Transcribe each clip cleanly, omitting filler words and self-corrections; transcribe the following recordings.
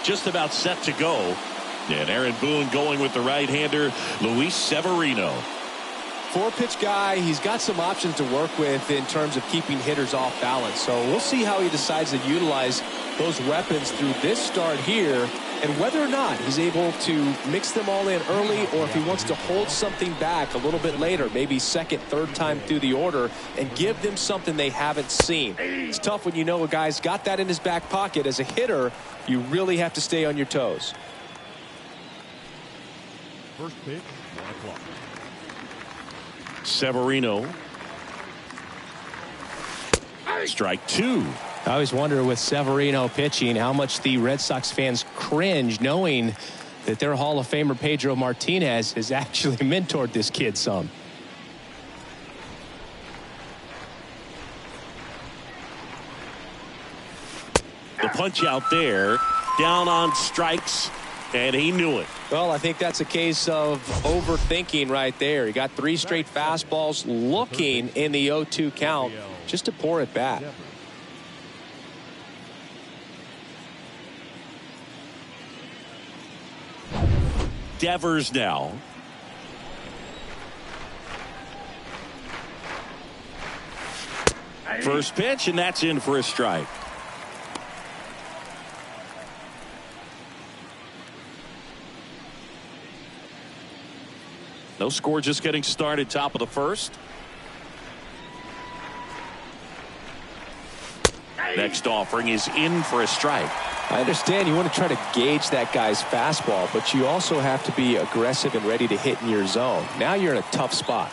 Just about set to go. And Aaron Boone going with the right-hander, Luis Severino. Four-pitch guy. He's got some options to work with in terms of keeping hitters off balance. So we'll see how he decides to utilize those weapons through this start here, and whether or not he's able to mix them all in early, or if he wants to hold something back a little bit later, maybe second, third time through the order, and give them something they haven't seen. It's tough when you know a guy's got that in his back pocket. As a hitter, you really have to stay on your toes. First pitch, 1 o'clock. Severino. Strike two. I always wonder with Severino pitching how much the Red Sox fans cringe knowing that their Hall of Famer Pedro Martinez has actually mentored this kid some. The punch out there, down on strikes, and he knew it. Well, I think that's a case of overthinking right there. He got 3 straight fastballs looking in the 0-2 count just to pour it back. Devers now. First pitch, and that's in for a strike. No score, just getting started, top of the first. Next offering is in for a strike. I understand you want to try to gauge that guy's fastball, but you also have to be aggressive and ready to hit in your zone. Now you're in a tough spot.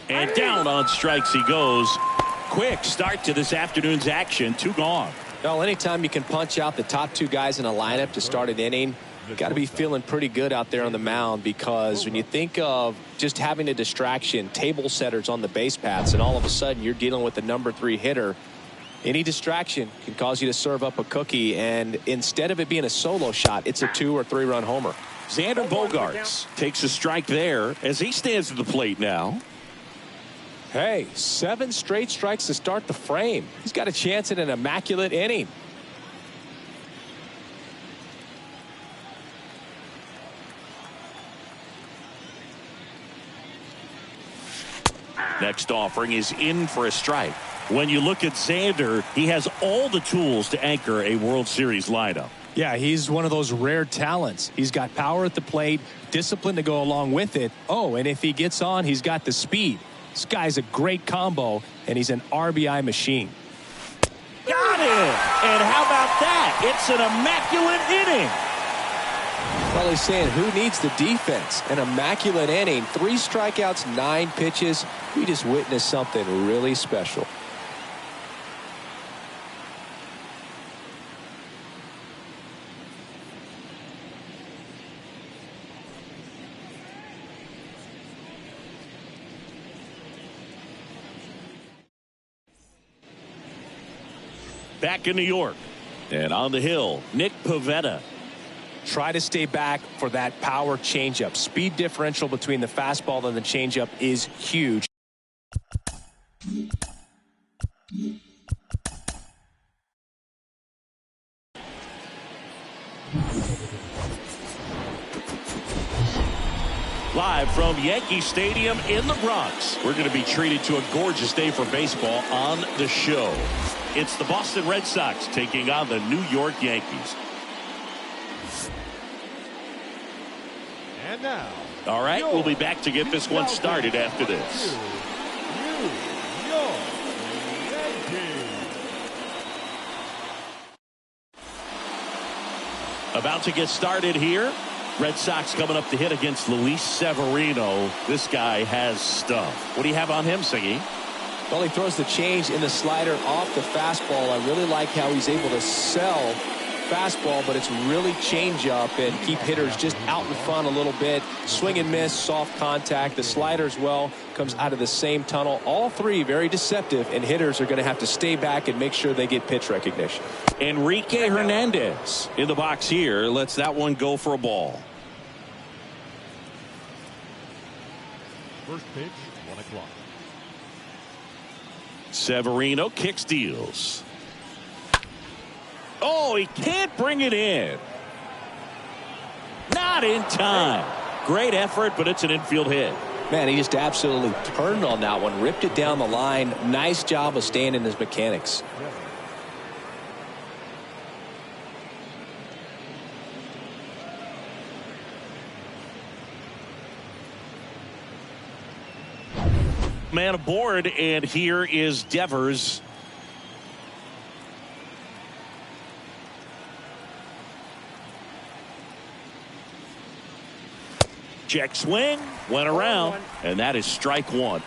And down on strikes he goes. Quick start to this afternoon's action. 2 gone. Well, anytime you can punch out the top 2 guys in a lineup to start an inning, you got to be feeling pretty good out there on the mound, because when you think of just having a distraction, table setters on the base paths, and all of a sudden you're dealing with the number 3 hitter, any distraction can cause you to serve up a cookie, and instead of it being a solo shot, it's a 2 or 3 run homer. Xander Bogaerts takes a strike there as he stands at the plate now. Hey, 7 straight strikes to start the frame. He's got a chance at an immaculate inning. Next offering is in for a strike. When you look at Xander, he has all the tools to anchor a World Series lineup. Yeah, he's one of those rare talents. He's got power at the plate, discipline to go along with it. Oh, and if he gets on, he's got the speed. This guy's a great combo, and he's an RBI machine. Got it! And how about that? It's an immaculate inning. Well, he's saying, who needs the defense? An immaculate inning. 3 strikeouts, 9 pitches. We just witnessed something really special. Back in New York. And on the hill, Nick Pivetta. Try to stay back for that power changeup. Speed differential between the fastball and the changeup is huge. Live from Yankee Stadium in the Bronx, we're going to be treated to a gorgeous day for baseball on the show. It's the Boston Red Sox taking on the New York Yankees. And now, all right, we'll be back to get this one started after this. New York Yankees. About to get started here. Red Sox coming up to hit against Luis Severino. This guy has stuff. What do you have on him, Siggy? Well, he throws the change in the slider off the fastball. I really like how he's able to sell fastball, but it's really change up and keep hitters just out in front a little bit. Swing and miss, soft contact. The slider as well comes out of the same tunnel. All 3 very deceptive, and hitters are going to have to stay back and make sure they get pitch recognition. Enrique Hernandez in the box here. Lets that one go for a ball. First pitch, 1 o'clock. Severino kicks, deals. Oh, he can't bring it in. Not in time. Great effort, but it's an infield hit. Man, he just absolutely turned on that one, ripped it down the line. Nice job of staying in his mechanics. Man aboard, and here is Devers. Check swing, went around, and that is strike one.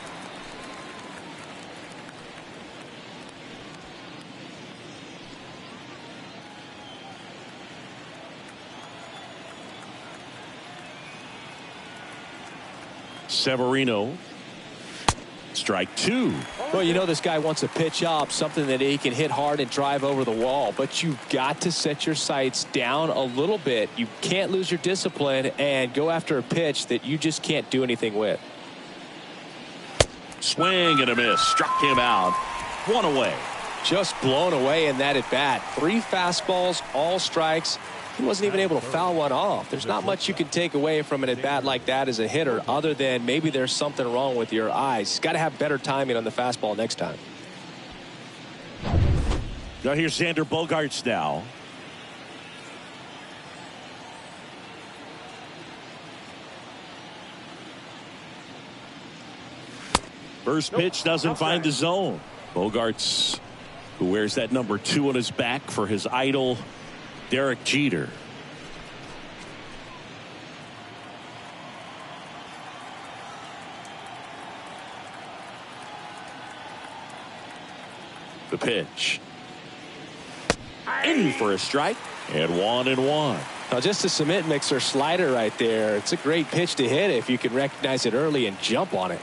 Severino. Strike two. Well, you know this guy wants to pitch up, something that he can hit hard and drive over the wall. But you've got to set your sights down a little bit. You can't lose your discipline and go after a pitch that you just can't do anything with. Swing and a miss. Struck him out. One away. Just blown away in that at bat. 3 fastballs, all strikes. He wasn't even able to foul one off. There's not much you can take away from an at bat like that as a hitter, other than maybe there's something wrong with your eyes. Got to have better timing on the fastball next time. Now here's Xander Bogaerts now. First pitch doesn't find the zone. Bogaerts, who wears that number 2 on his back for his idol, Derek Jeter. The pitch. In for a strike, and 1-1. Now just a cement mixer slider right there. It's a great pitch to hit if you can recognize it early and jump on it.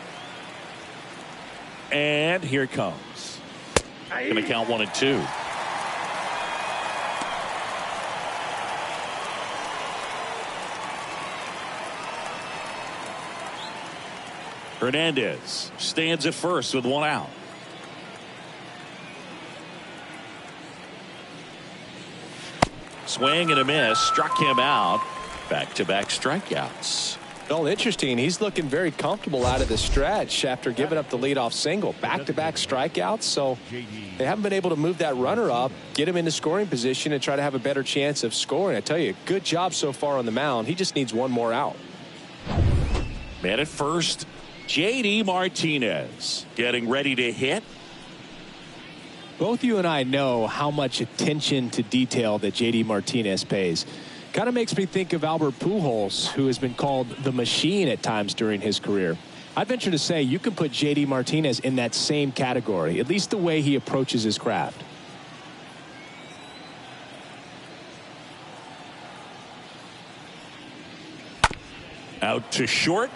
And here it comes. Going to count 1-2. Hernandez stands at first with 1 out. Swing and a miss. Struck him out. Back-to-back strikeouts. Well, interesting. He's looking very comfortable out of the stretch after giving up the leadoff single. Back-to-back strikeouts, so they haven't been able to move that runner up, get him into scoring position, and try to have a better chance of scoring. I tell you, good job so far on the mound. He just needs 1 more out. Man at first, J.D. Martinez getting ready to hit. Both you and I know how much attention to detail that J.D. Martinez pays. Kind of makes me think of Albert Pujols, who has been called the machine at times during his career. I'd venture to say you can put J.D. Martinez in that same category, at least the way he approaches his craft. Out to short.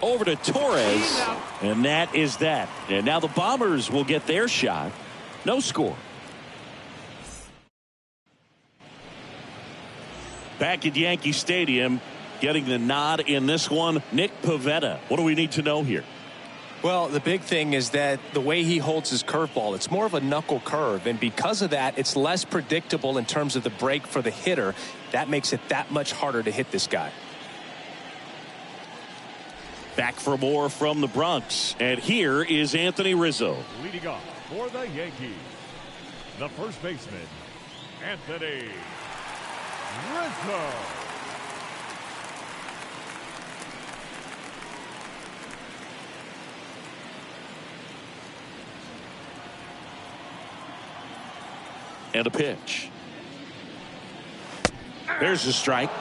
Over to Torres. And that is that. And now the Bombers will get their shot. No score. Back at Yankee Stadium, getting the nod in this one, Nick Pivetta. What do we need to know here? Well, the big thing is that the way he holds his curveball, it's more of a knuckle curve, and because of that, it's less predictable in terms of the break for the hitter. That makes it that much harder to hit this guy. Back for more from the Bronx, and here is Anthony Rizzo. Leading off for the Yankees, the first baseman, Anthony Rizzo. And a pitch. There's the strike.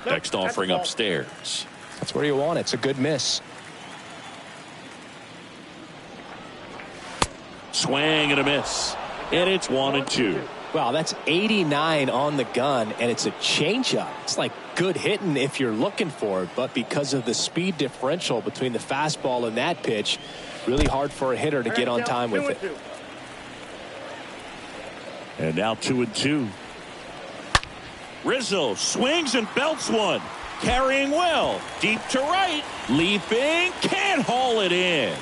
Next offering upstairs. That's where you want it. It's a good miss. Swing and a miss. And it's 1-2. Wow, that's 89 on the gun, and it's a changeup. It's like good hitting if you're looking for it, but because of the speed differential between the fastball and that pitch, really hard for a hitter to get on time with it. And now 2-2. Rizzo swings and belts one. Carrying well. Deep to right. Leaping. Can't haul it in.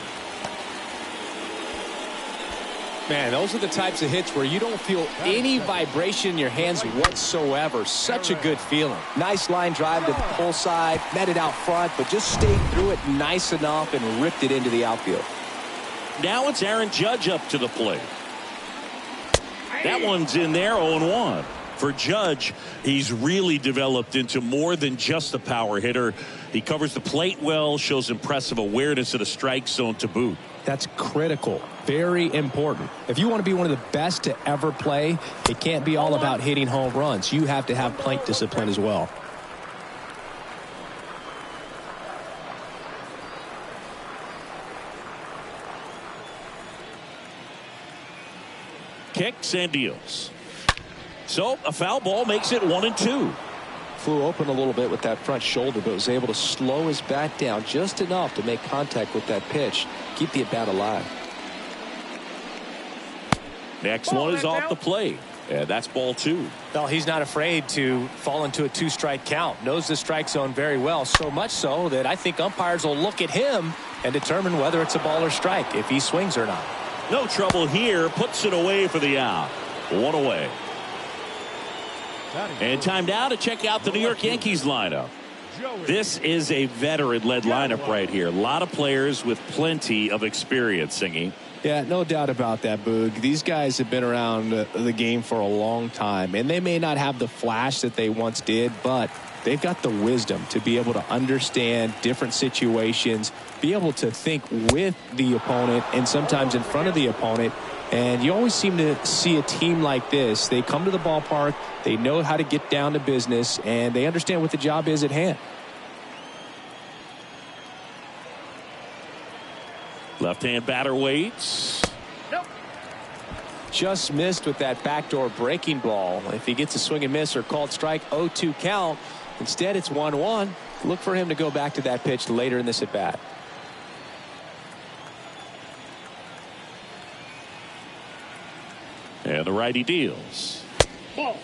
Man, those are the types of hits where you don't feel any vibration in your hands whatsoever. Such a good feeling. Nice line drive to the pull side. Met it out front, but just stayed through it nice enough and ripped it into the outfield. Now it's Aaron Judge up to the plate. That one's in there, 0-1. For Judge, he's really developed into more than just a power hitter. He covers the plate well, shows impressive awareness of the strike zone to boot. That's critical. Very important. If you want to be one of the best to ever play, it can't be all about hitting home runs. You have to have plate discipline as well. Kicks and deals. So a foul ball makes it 1-2. Flew open a little bit with that front shoulder, but was able to slow his bat down just enough to make contact with that pitch. Keep the at-bat alive. Next one is off the plate. And that's ball 2. Well, he's not afraid to fall into a 2-strike count. Knows the strike zone very well, so much so that I think umpires will look at him and determine whether it's a ball or strike, if he swings or not. No trouble here. Puts it away for the out. One away. And time now to check out the New York Yankees lineup. This is a veteran-led lineup right here. A lot of players with plenty of experience, Singy. Yeah, no doubt about that, Boog. These guys have been around the game for a long time, and they may not have the flash that they once did, but they've got the wisdom to be able to understand different situations, be able to think with the opponent and sometimes in front of the opponent. And you always seem to see a team like this. They come to the ballpark, they know how to get down to business, and they understand what the job is at hand. Left-hand batter waits. Nope. Just missed with that backdoor breaking ball. If he gets a swing and miss or called strike, 0-2 count. Instead, it's 1-1. Look for him to go back to that pitch later in this at-bat. And the righty deals. Ball.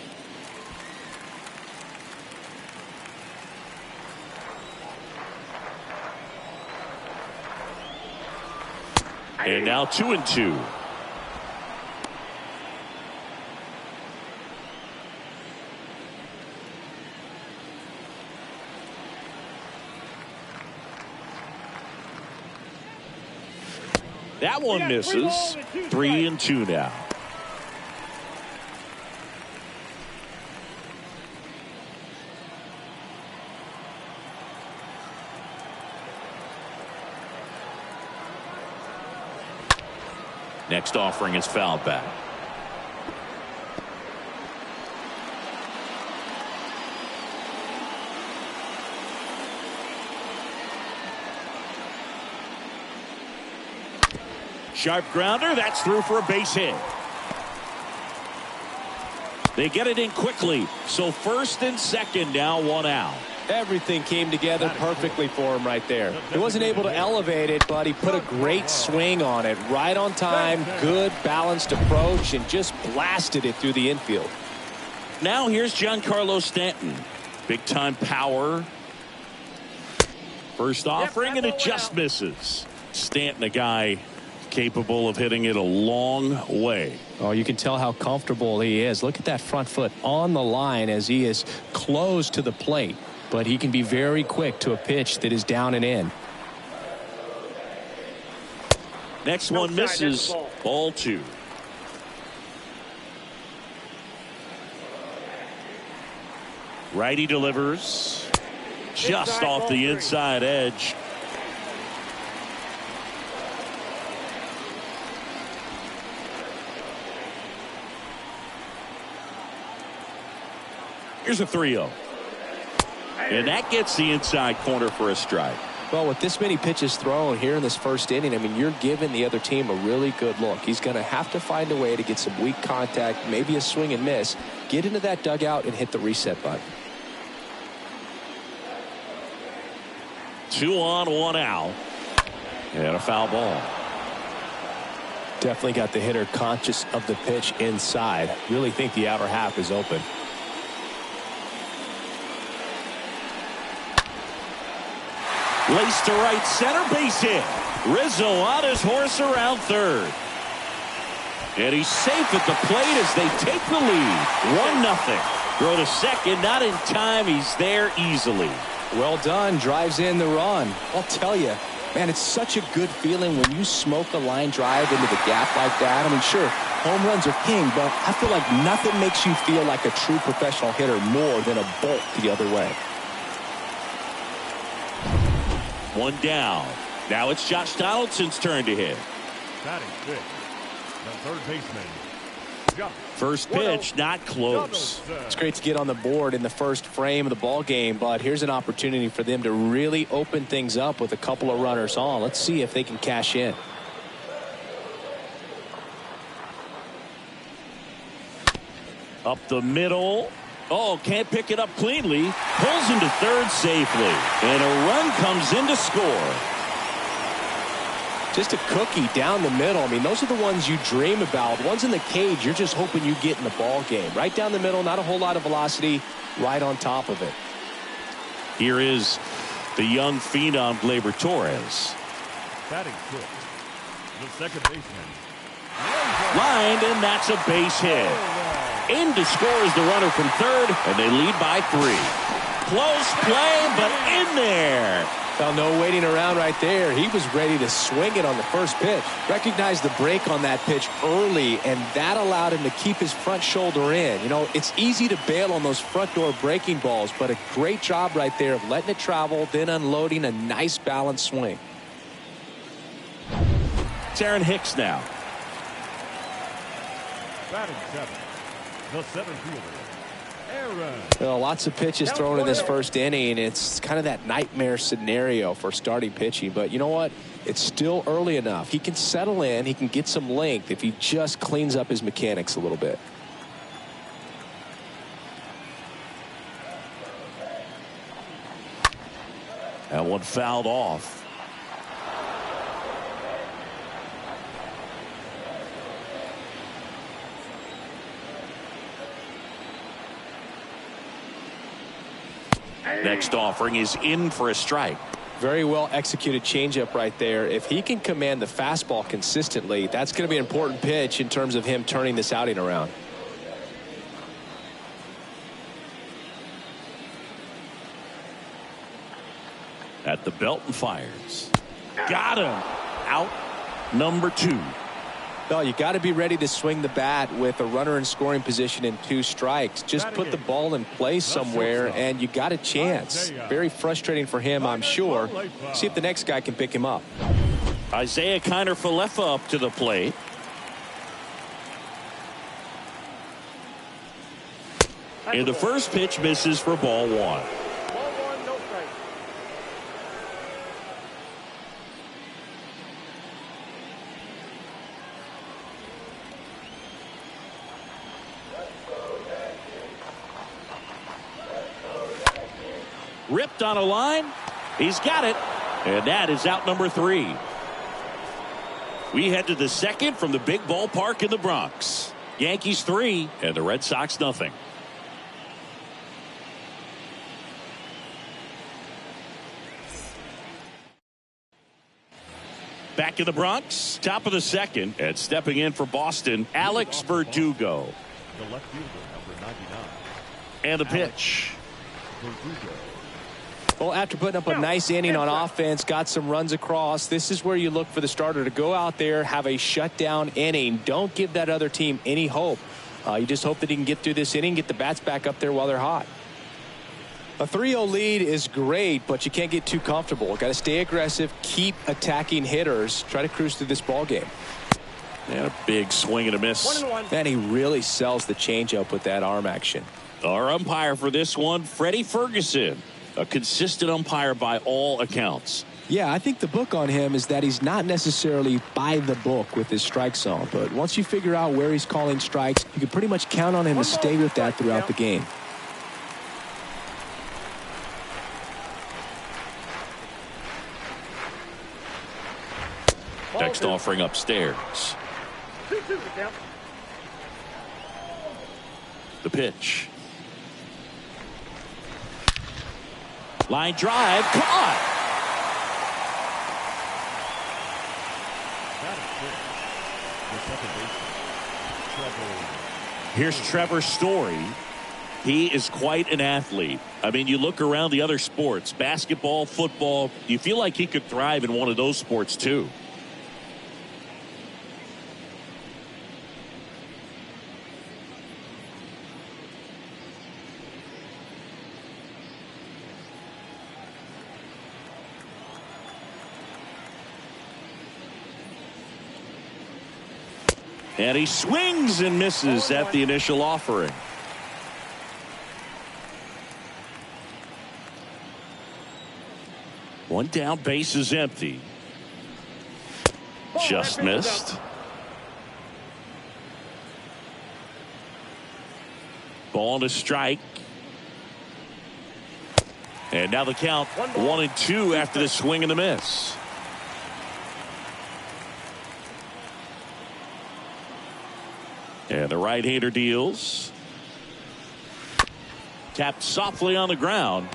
And now 2-2. That one misses. 3-2 now. Next offering is fouled back. Sharp grounder. That's through for a base hit. They get it in quickly. So first and second now, one out. Everything came together perfectly for him right there. He wasn't able to elevate it, but he put a great swing on it. Right on time, good balanced approach, and just blasted it through the infield. Now here's Giancarlo Stanton. Big time power. First offering, and it just misses. Stanton, a guy capable of hitting it a long way. Oh, you can tell how comfortable he is. Look at that front foot on the line as he is close to the plate. But he can be very quick to a pitch that is down and in. Next one misses. Ball 2. Righty delivers. Just off the inside edge. Here's a 3-0. And that gets the inside corner for a strike. Well, with this many pitches thrown here in this first inning, I mean, you're giving the other team a really good look. He's going to have to find a way to get some weak contact, maybe a swing and miss, get into that dugout and hit the reset button. 2 on, 1 out. And a foul ball. Definitely got the hitter conscious of the pitch inside. Really think the outer half is open. Laced to right center, base hit. Rizzo on his horse around third. And he's safe at the plate as they take the lead. 1-0. Throw to second, not in time. He's there easily. Well done. Drives in the run. I'll tell you, man, it's such a good feeling when you smoke a line drive into the gap like that. I mean, sure, home runs are king, but I feel like nothing makes you feel like a true professional hitter more than a bolt the other way. One down. Now it's Josh Donaldson's turn to hit. Batting fifth, the third baseman. First pitch, not close. It's great to get on the board in the first frame of the ball game, but here's an opportunity for them to really open things up with a couple of runners on. Let's see if they can cash in. Up the middle. Oh, can't pick it up cleanly. Pulls into third safely. And a run comes in to score. Just a cookie down the middle. I mean, those are the ones you dream about. Ones in the cage, you're just hoping you get in the ball game. Right down the middle, not a whole lot of velocity, right on top of it. Here is the young phenom, Gleyber Torres. Batting fifth, the second baseman. Lined, and that's a base hit. In to score is the runner from third, and they lead by 3. Close play, but in there. Well, no waiting around right there. He was ready to swing it on the first pitch. Recognized the break on that pitch early, and that allowed him to keep his front shoulder in. You know, it's easy to bail on those front door breaking balls, but a great job right there of letting it travel, then unloading a nice balanced swing. It's Aaron Hicks now. Batting seventh, the center fielder. Well, lots of pitches thrown in this first inning. It's kind of that nightmare scenario for starting pitching. But you know what? It's still early enough. He can settle in. He can get some length if he just cleans up his mechanics a little bit. That one fouled off. Next offering is in for a strike. Very well executed changeup right there. If he can command the fastball consistently, that's going to be an important pitch in terms of him turning this outing around. At the belt and fires. Got him. Out number 2. No, you got to be ready to swing the bat with a runner in scoring position and 2 strikes. Just put the ball in place somewhere and you got a chance. Very frustrating for him, I'm sure. See if the next guy can pick him up. Isaiah Kiner-Falefa up to the plate. And the first pitch misses for ball 1. Ripped on a line. He's got it. And that is out number 3. We head to the second from the big ballpark in the Bronx. Yankees 3 and the Red Sox nothing. Back in the Bronx, top of the second, and stepping in for Boston, Alex Verdugo. The left fielder, number 99. And the pitch. Verdugo. Well, after putting up a nice inning on offense, got some runs across, this is where you look for the starter to go out there, have a shutdown inning. Don't give that other team any hope. You just hope that he can get through this inning, get the bats back up there while they're hot. A 3-0 lead is great, but you can't get too comfortable. Got to stay aggressive, keep attacking hitters, try to cruise through this ball game. And a big swing and a miss. Man, he really sells the changeup with that arm action. Our umpire for this one, Freddie Ferguson. A consistent umpire by all accounts. Yeah, I think the book on him is that he's not necessarily by the book with his strike zone. But once you figure out where he's calling strikes, you can pretty much count on him to stay with that throughout the game. Next offering upstairs. The pitch. Line drive, caught. Here's Trevor's story. He is quite an athlete. I mean, you look around the other sports, basketball, football, you feel like he could thrive in one of those sports too. And he swings and misses at the initial offering. One down, base is empty. Just missed. Ball and a strike. And now the count 1-2 after the swing and the miss. And the right-hander deals. Tapped softly on the ground.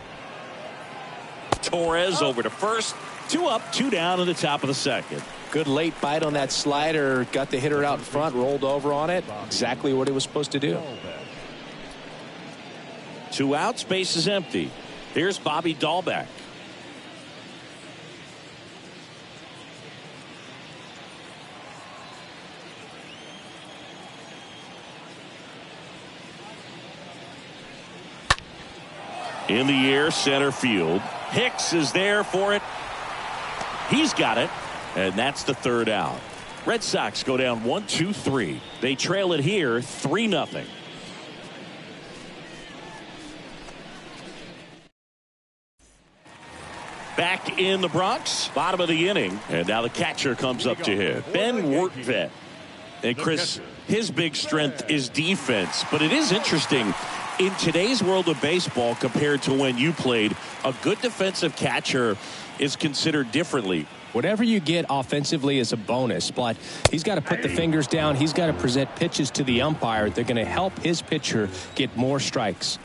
Torres over to first. 2 up, 2 down in the top of the second. Good late bite on that slider. Got the hitter out in front, rolled over on it. Exactly what he was supposed to do. 2 outs, base is empty. Here's Bobby Dahlbeck. In the air, center field. Hicks is there for it. He's got it. And that's the 3rd out. Red Sox go down 1-2-3. They trail it here 3-0. Back in the Bronx, bottom of the inning. And now the catcher comes up to hit. Ben Wortvet. And Chris, his big strength is defense. But it is interesting. In today's world of baseball, compared to when you played, a good defensive catcher is considered differently. Whatever you get offensively is a bonus, but he's got to put the fingers down. He's got to present pitches to the umpire. They're going to help his pitcher get more strikes.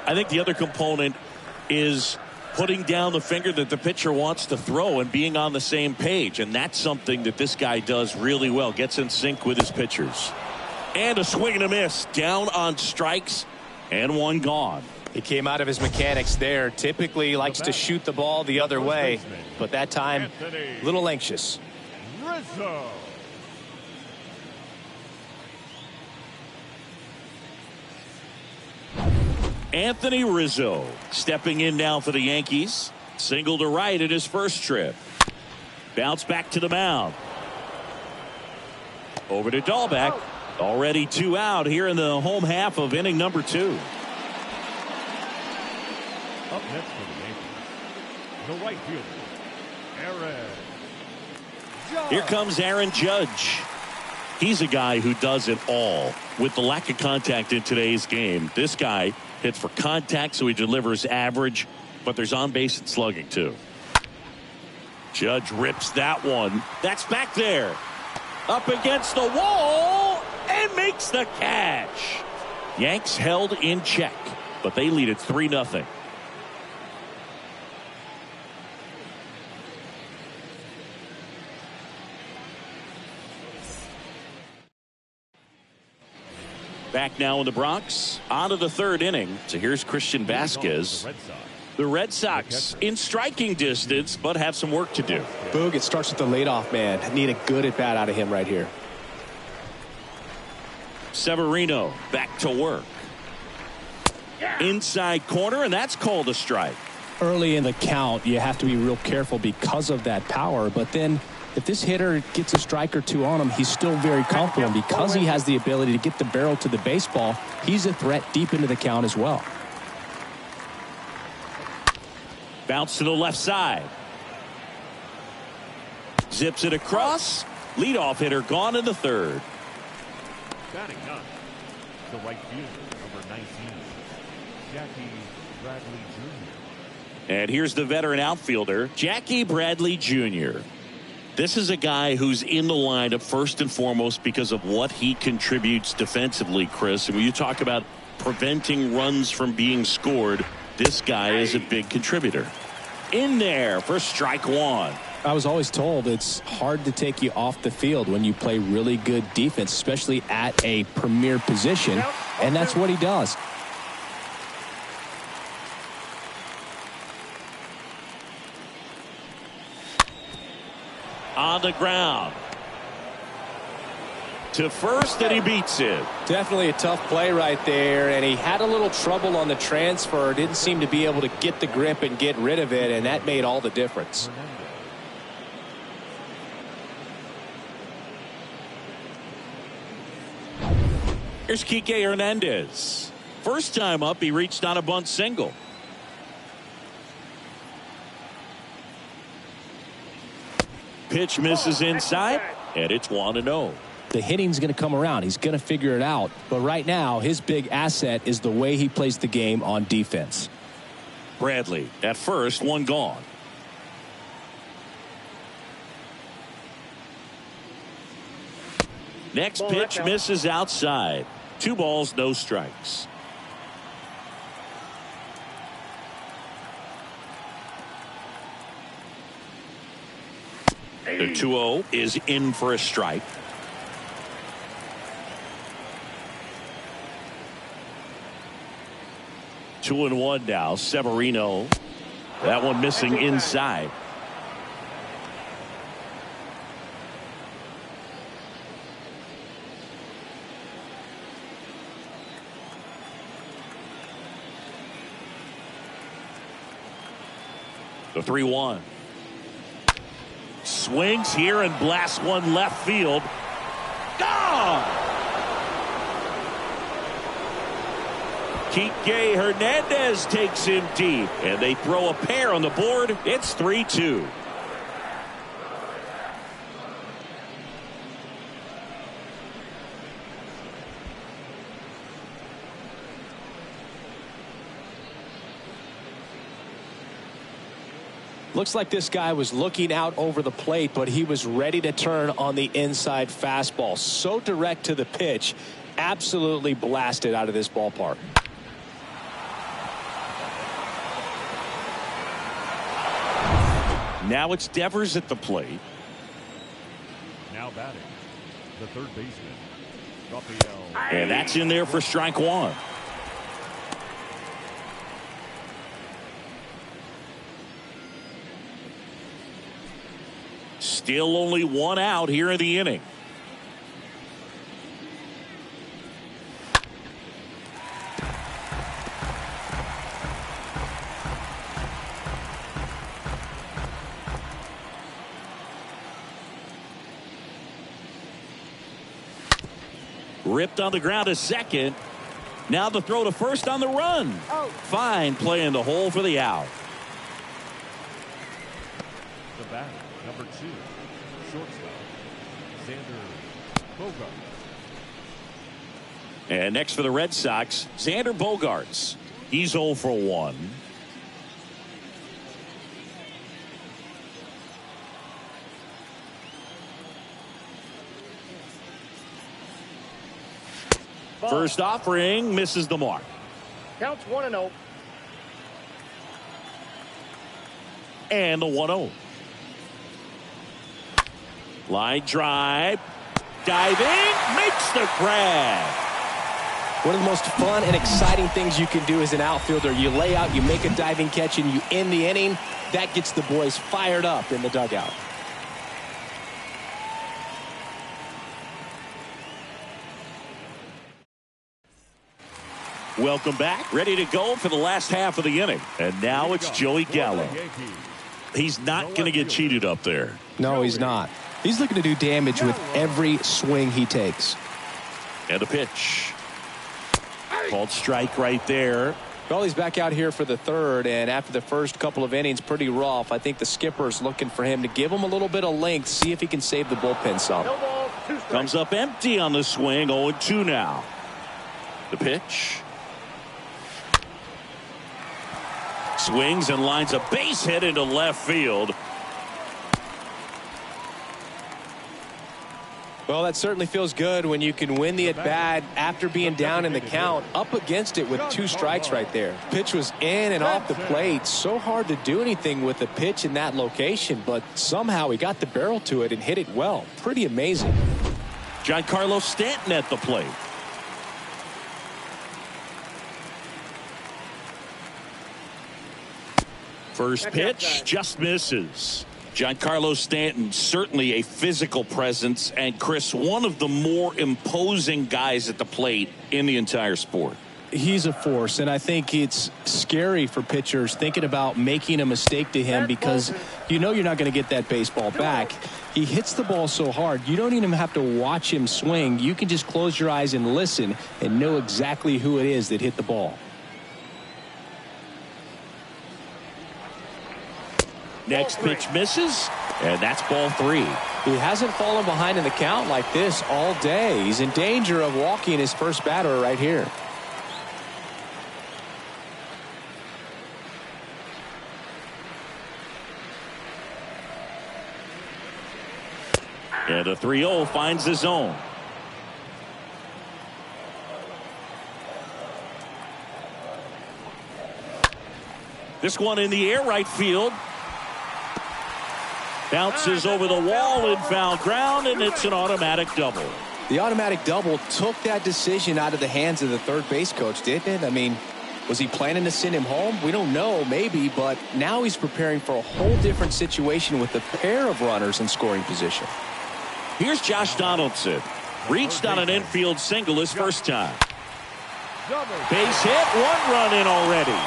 I think the other component is putting down the finger that the pitcher wants to throw and being on the same page. And that's something that this guy does really well. Gets in sync with his pitchers. And a swing and a miss. Down on strikes and 1 gone. He came out of his mechanics there. Typically likes to shoot the ball the other way. But that time, a little anxious. Anthony Rizzo stepping in now for the Yankees. Single to right at his first trip. Bounce back to the mound. Over to Dahlbeck. Already 2 out here in the home half of inning number 2. Up next for the Yankees, the right fielder, Aaron Judge. Here comes Aaron Judge. He's a guy who does it all. With the lack of contact in today's game, this guy hits for contact, so he delivers average, but there's on base and slugging too. Judge rips that one. That's back there. Up against the wall and makes the catch. Yanks held in check, but they lead it 3-0. Back now in the Bronx, on to the 3rd inning. So here's Christian Vasquez. The Red Sox in striking distance, but have some work to do. Boog, it starts with the leadoff man. Need a good at bat out of him right here. Severino back to work. Inside corner, and that's called a strike. Early in the count, you have to be real careful because of that power, but then if this hitter gets a strike or 2 on him, he's still very comfortable. And because he has the ability to get the barrel to the baseball, he's a threat deep into the count as well. Bounce to the left side. Zips it across. Leadoff hitter gone in the 3rd. Batting up, the right fielder, number 19, Jackie Bradley Jr. And here's the veteran outfielder, Jackie Bradley Jr. This is a guy who's in the lineup first and foremost because of what he contributes defensively, Chris. And when you talk about preventing runs from being scored, this guy is a big contributor. In there for strike one. I was always told it's hard to take you off the field when you play really good defense, especially at a premier position, and that's what he does. On the ground to first, and he beats it. Definitely a tough play right there, and he had a little trouble on the transfer. Didn't seem to be able to get the grip and get rid of it, and that made all the difference. Here's Kike Hernandez. First time up, he reached on a bunt single. Pitch misses inside, and it's 1-0. The hitting's going to come around. He's going to figure it out. But right now, his big asset is the way he plays the game on defense. Bradley at first, one gone. Next pitch misses outside. 2 balls, no strikes. The 2-0 is in for a strike. 2-1 now. Severino. That one missing inside. The 3-1. Swings here and blasts one left field. Gone! Kike Hernandez takes him deep, and they throw a pair on the board. It's 3-2. Looks like this guy was looking out over the plate, but he was ready to turn on the inside fastball. So direct to the pitch. Absolutely blasted out of this ballpark. Now it's Devers at the plate. Now batting, the third baseman, Rafael. And that's in there for strike one. Still only one out here in the inning. Ripped on the ground to second. Now the throw to first on the run. Fine play in the hole for the out. The batter, number 2, shortstop, Xander Bogaerts. And next for the Red Sox, Xander Bogaerts. He's 0 for 1. First offering misses the mark. Counts 1-0. And the 1-0. Line drive. Diving. Makes the grab. One of the most fun and exciting things you can do as an outfielder. You lay out, you make a diving catch, and you end the inning. That gets the boys fired up in the dugout. Welcome back. Ready to go for the last half of the inning. And now it's Joey Gallo. He's not going to get cheated up there. No, he's not. He's looking to do damage with every swing he takes. And a pitch. Called strike right there. Well, he's back out here for the third, and after the first couple of innings, pretty rough. I think the skipper's looking for him to give him a little bit of length, see if he can save the bullpen some. Comes up empty on the swing. 0-2 now. The pitch. Swings and lines a base hit into left field. Well, that certainly feels good when you can win the at-bat after being down in the count, up against it with 2 strikes right there. Pitch was in and off the plate. So hard to do anything with a pitch in that location, but somehow he got the barrel to it and hit it well. Pretty amazing. Giancarlo Stanton at the plate. First pitch just misses. Giancarlo Stanton, certainly a physical presence, and Chris, one of the more imposing guys at the plate in the entire sport. He's a force, and I think it's scary for pitchers thinking about making a mistake to him because you know you're not going to get that baseball back. He hits the ball so hard, you don't even have to watch him swing. You can just close your eyes and listen and know exactly who it is that hit the ball. Next pitch misses, and that's ball 3. He hasn't fallen behind in the count like this all day. He's in danger of walking his first batter right here. And a 3-0 finds the zone. This one in the air, right field. Bounces over the wall in foul ground, and it's an automatic double. The automatic double took that decision out of the hands of the third base coach, didn't it? I mean, was he planning to send him home? We don't know, maybe, but now he's preparing for a whole different situation with a pair of runners in scoring position. Here's Josh Donaldson. Reached on an infield single his first time. Base hit, 1 run in already.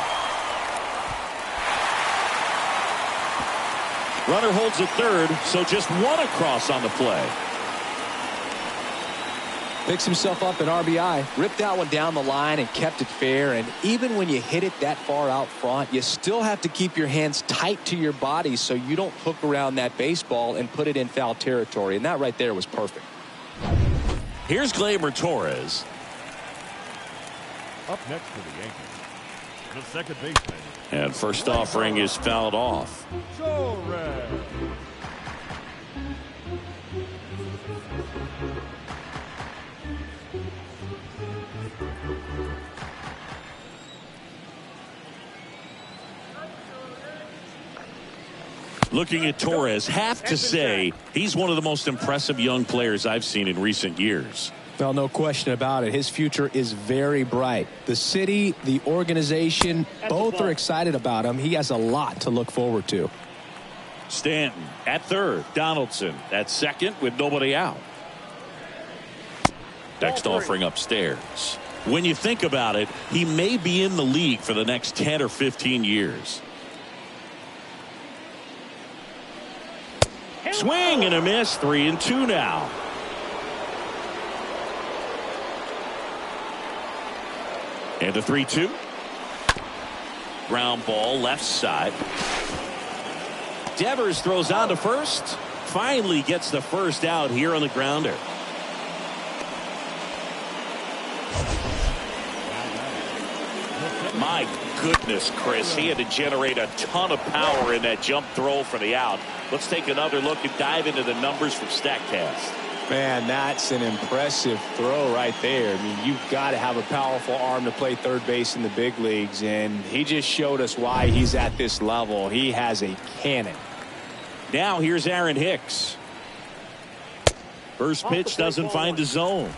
Runner holds at third, so just 1 across on the play. Picks himself up an RBI. Ripped that one down the line and kept it fair. And even when you hit it that far out front, you still have to keep your hands tight to your body so you don't hook around that baseball and put it in foul territory. And that right there was perfect. Here's Gleyber Torres. Up next for the Yankees, the second baseman. And first offering is fouled off. Looking at Torres, have to say he's one of the most impressive young players I've seen in recent years. Well, no question about it. His future is very bright. The city, the organization, both are excited about him. He has a lot to look forward to. Stanton at third. Donaldson at second with nobody out. Next offering upstairs. When you think about it, he may be in the league for the next 10 or 15 years. Swing and a miss. 3-2 now. And a 3-2. Ground ball left side. Devers throws on to first. Finally gets the first out here on the grounder. My goodness, Chris, he had to generate a ton of power in that jump throw for the out. Let's take another look and dive into the numbers from StatCast. Man, that's an impressive throw right there. I mean, you've got to have a powerful arm to play third base in the big leagues, and he just showed us why he's at this level. He has a cannon. Now here's Aaron Hicks. First pitch doesn't find the zone.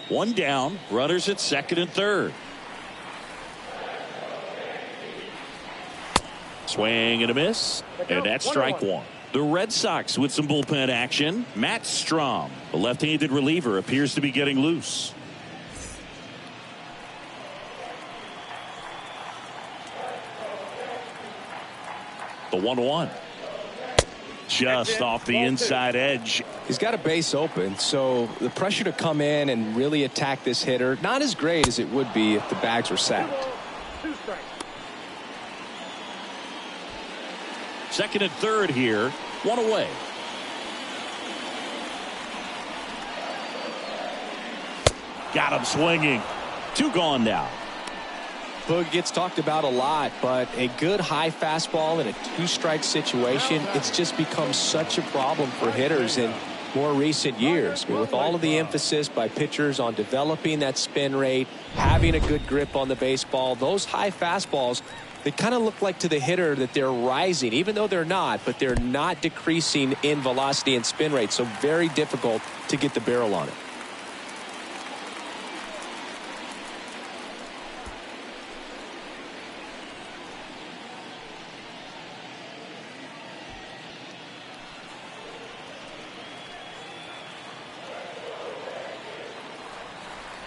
One down, runners at second and third. Swing and a miss, and that's strike 1. The Red Sox with some bullpen action. Matt Strom, the left-handed reliever, appears to be getting loose. The 1-1. Just off the inside edge. He's got a base open, so the pressure to come in and really attack this hitter, not as great as it would be if the bags were sacked. Second and third here, 1 away. Got him swinging. 2 gone now. Boog gets talked about a lot, but a good high fastball in a two-strike situation, it's just become such a problem for hitters in more recent years. With all of the emphasis by pitchers on developing that spin rate, having a good grip on the baseball, those high fastballs, they kind of look like to the hitter that they're rising, even though they're not, but they're not decreasing in velocity and spin rate, so very difficult to get the barrel on it.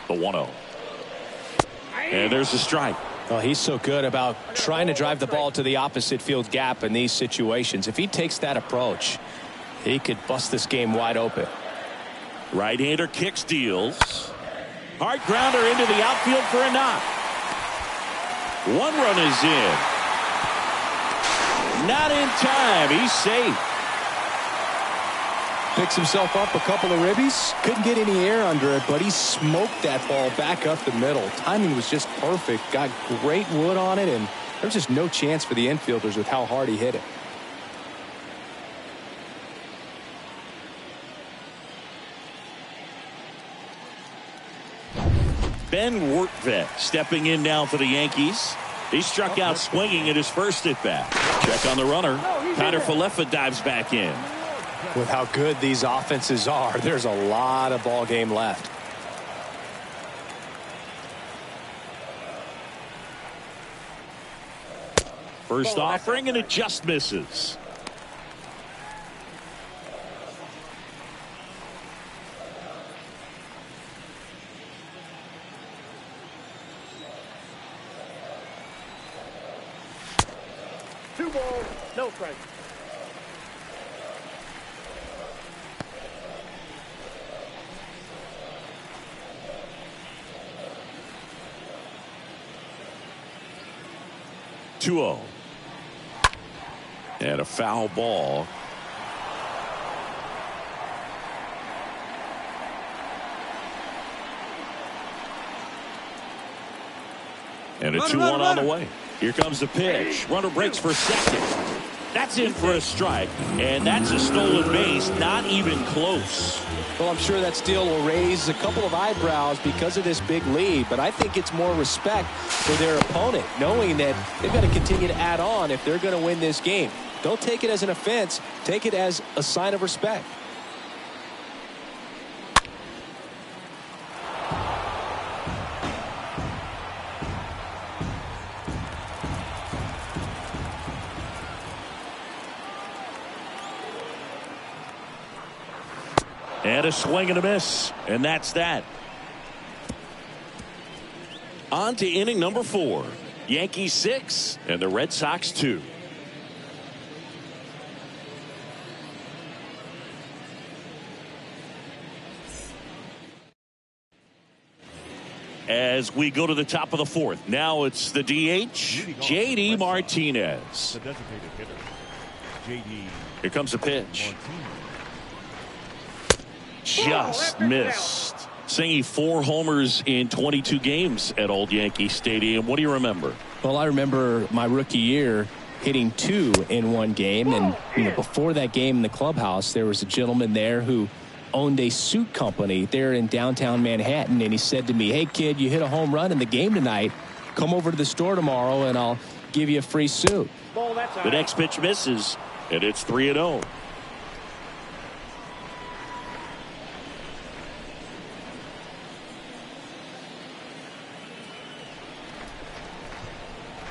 The 1-0. And there's a strike. Well, he's so good about trying to drive the ball to the opposite field gap in these situations. If he takes that approach, he could bust this game wide open. Right-hander kicks, deals. Hard grounder into the outfield for a knock. One run is in. Not in time. He's safe. Picks himself up a couple of ribbies. Couldn't get any air under it, but he smoked that ball back up the middle. Timing was just perfect. Got great wood on it, and there's just no chance for the infielders with how hard he hit it. Ben Wertvet stepping in now for the Yankees. He struck out swinging at his first at bat. Check on the runner. Tyler Falefa dives back in. With how good these offenses are, there's a lot of ball game left. First offering, and it just misses. Two balls, no strikes. Two-0. And a foul ball. And a 2-1 on the way. Here comes the pitch. Runner breaks for second. That's in for a strike. And that's a stolen base. Not even close. Well, I'm sure that steal will raise a couple of eyebrows because of this big lead, but I think it's more respect for their opponent, knowing that they've got to continue to add on if they're going to win this game. Don't take it as an offense. Take it as a sign of respect. And a swing and a miss. And that's that. On to inning number 4. Yankees 6 and the Red Sox 2. As we go to the top of the 4th. Now it's the DH, J.D. Martinez. The designated hitter, J.D. Here comes the pitch. Just missed. Singing 4 homers in 22 games at Old Yankee Stadium. What do you remember? Well, I remember my rookie year hitting 2 in one game. And before that game in the clubhouse, there was a gentleman there who owned a suit company there in downtown Manhattan. And he said to me, "Hey, kid, you hit a home run in the game tonight. Come over to the store tomorrow and I'll give you a free suit." The next pitch misses, and it's 3-0.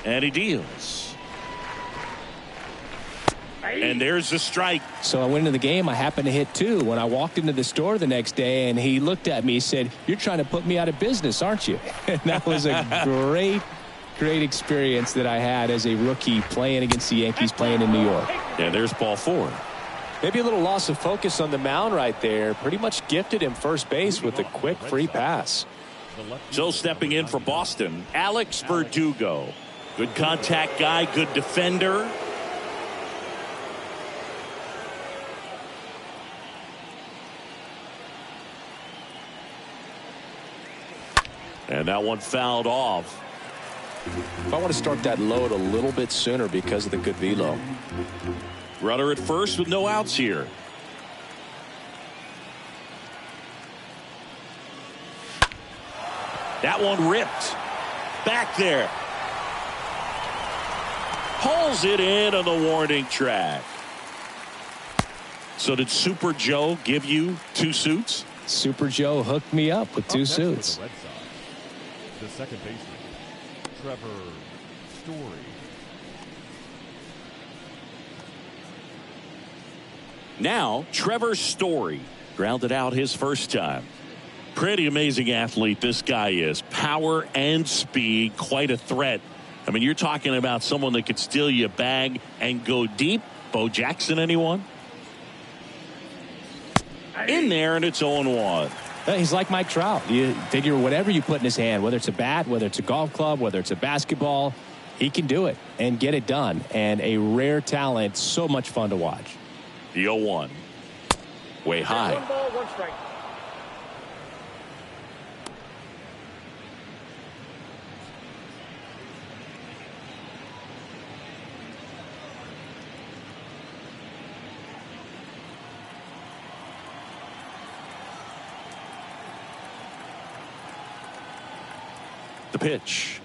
And he deals. And there's the strike. So I went into the game. I happened to hit 2. When I walked into the store the next day, and he looked at me, he said, "You're trying to put me out of business, aren't you?" And that was a great experience that I had as a rookie playing against the Yankees, playing in New York. And there's ball 4. Maybe a little loss of focus on the mound right there. Pretty much gifted him first base with a quick free pass. So stepping in for Boston, Alex Verdugo. Good contact guy, good defender. And that one fouled off. If I want to start that load a little bit sooner because of the good velo. Runner at first with no outs here. That one ripped. Back there. Pulls it in on the warning track. So did Super Joe give you 2 suits? Super Joe hooked me up with 2 suits. The Red Sox, the second baseman, Trevor Story. Now, Trevor Story grounded out his first time. Pretty amazing athlete this guy is. Power and speed, quite a threat. I mean, you're talking about someone that could steal you a bag and go deep. Bo Jackson, anyone? In there, and it's 0-1. He's like Mike Trout. You figure whatever you put in his hand, whether it's a bat, whether it's a golf club, whether it's a basketball, he can do it and get it done. And a rare talent, so much fun to watch. The 0-1. Way high. 1 ball, 1 strike. The pitch.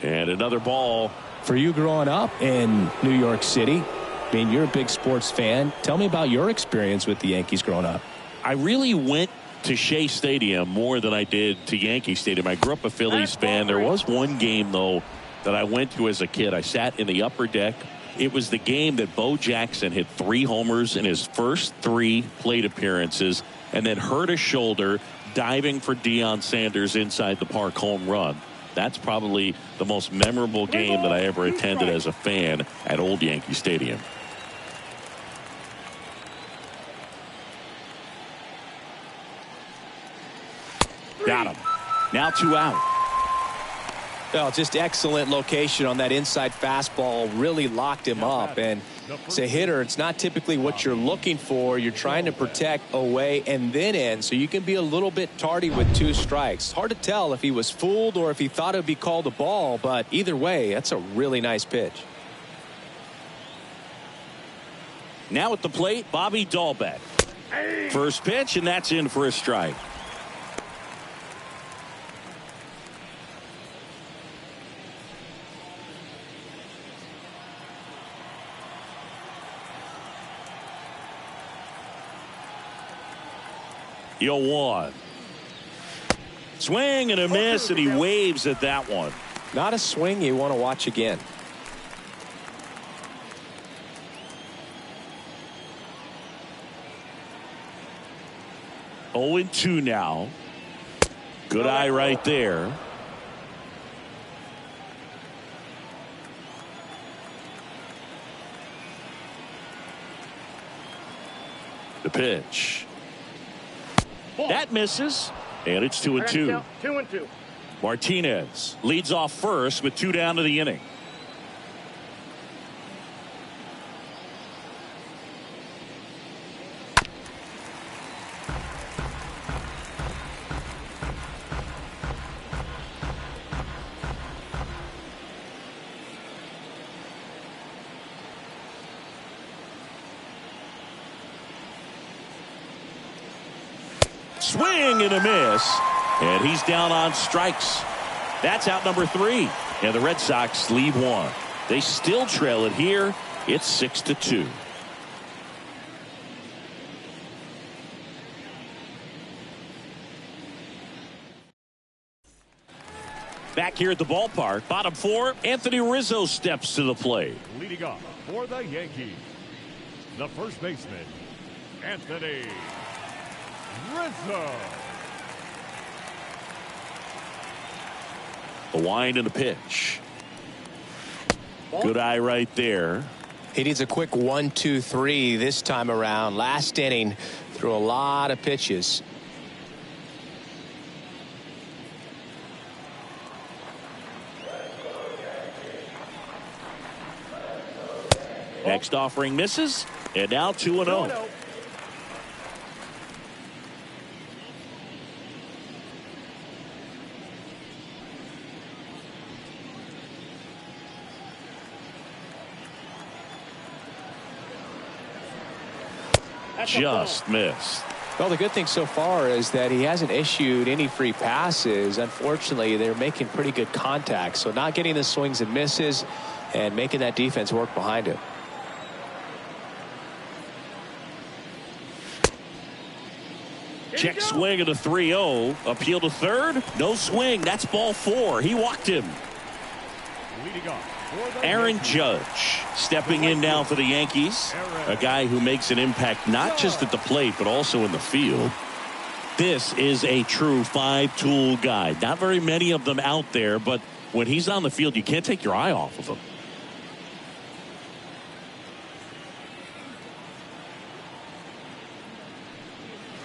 And another ball. For you growing up in New York City, I mean, you're a big sports fan. Tell me about your experience with the Yankees growing up. I really went to Shea Stadium more than I did to Yankee Stadium. I grew up a Phillies fan. There was one game, though, that I went to as a kid. I sat in the upper deck. It was the game that Bo Jackson hit 3 homers in his first 3 plate appearances and then hurt his shoulder diving for Deion Sanders inside the park home run. That's probably the most memorable game that I ever attended as a fan at Old Yankee Stadium. Got him. Now 2 out. Well, just excellent location on that inside fastball. Really locked him up. And as a hitter, it's not typically what you're looking for. You're trying to protect away and then in, so you can be a little bit tardy with 2 strikes. Hard to tell if he was fooled or if he thought it would be called a ball, but either way, that's a really nice pitch. Now at the plate, Bobby Dahlbeck. First pitch, and that's in for a strike. The 0-1. Swing and a miss, and he waves at that one. Not a swing you want to watch again. Oh, 0-2 now. Good eye right there. The pitch. That misses, and it's 2-2. 2-2. Martinez leads off first with 2 down to the inning. Swing and a miss, and he's down on strikes. That's out number 3, and the Red Sox lead 1. They still trail it here. It's 6-2. Back here at the ballpark, bottom 4, Anthony Rizzo steps to the plate. Leading off for the Yankees, the first baseman, Anthony Rizzo. The wind and the pitch. Good eye right there. He needs a quick 1-2-3 this time around. Last inning, threw a lot of pitches. Next offering misses, and now 2-0. just missed. Well, the good thing so far is that he hasn't issued any free passes. Unfortunately, they're making pretty good contact. So not getting the swings and misses and making that defense work behind him. Check swing at a 3-0. Appeal to third. No swing. That's ball 4. He walked him. Aaron Judge stepping in now for the Yankees. A guy who makes an impact not just at the plate but also in the field. This is a true 5-tool guy. Not very many of them out there, but when he's on the field you can't take your eye off of him.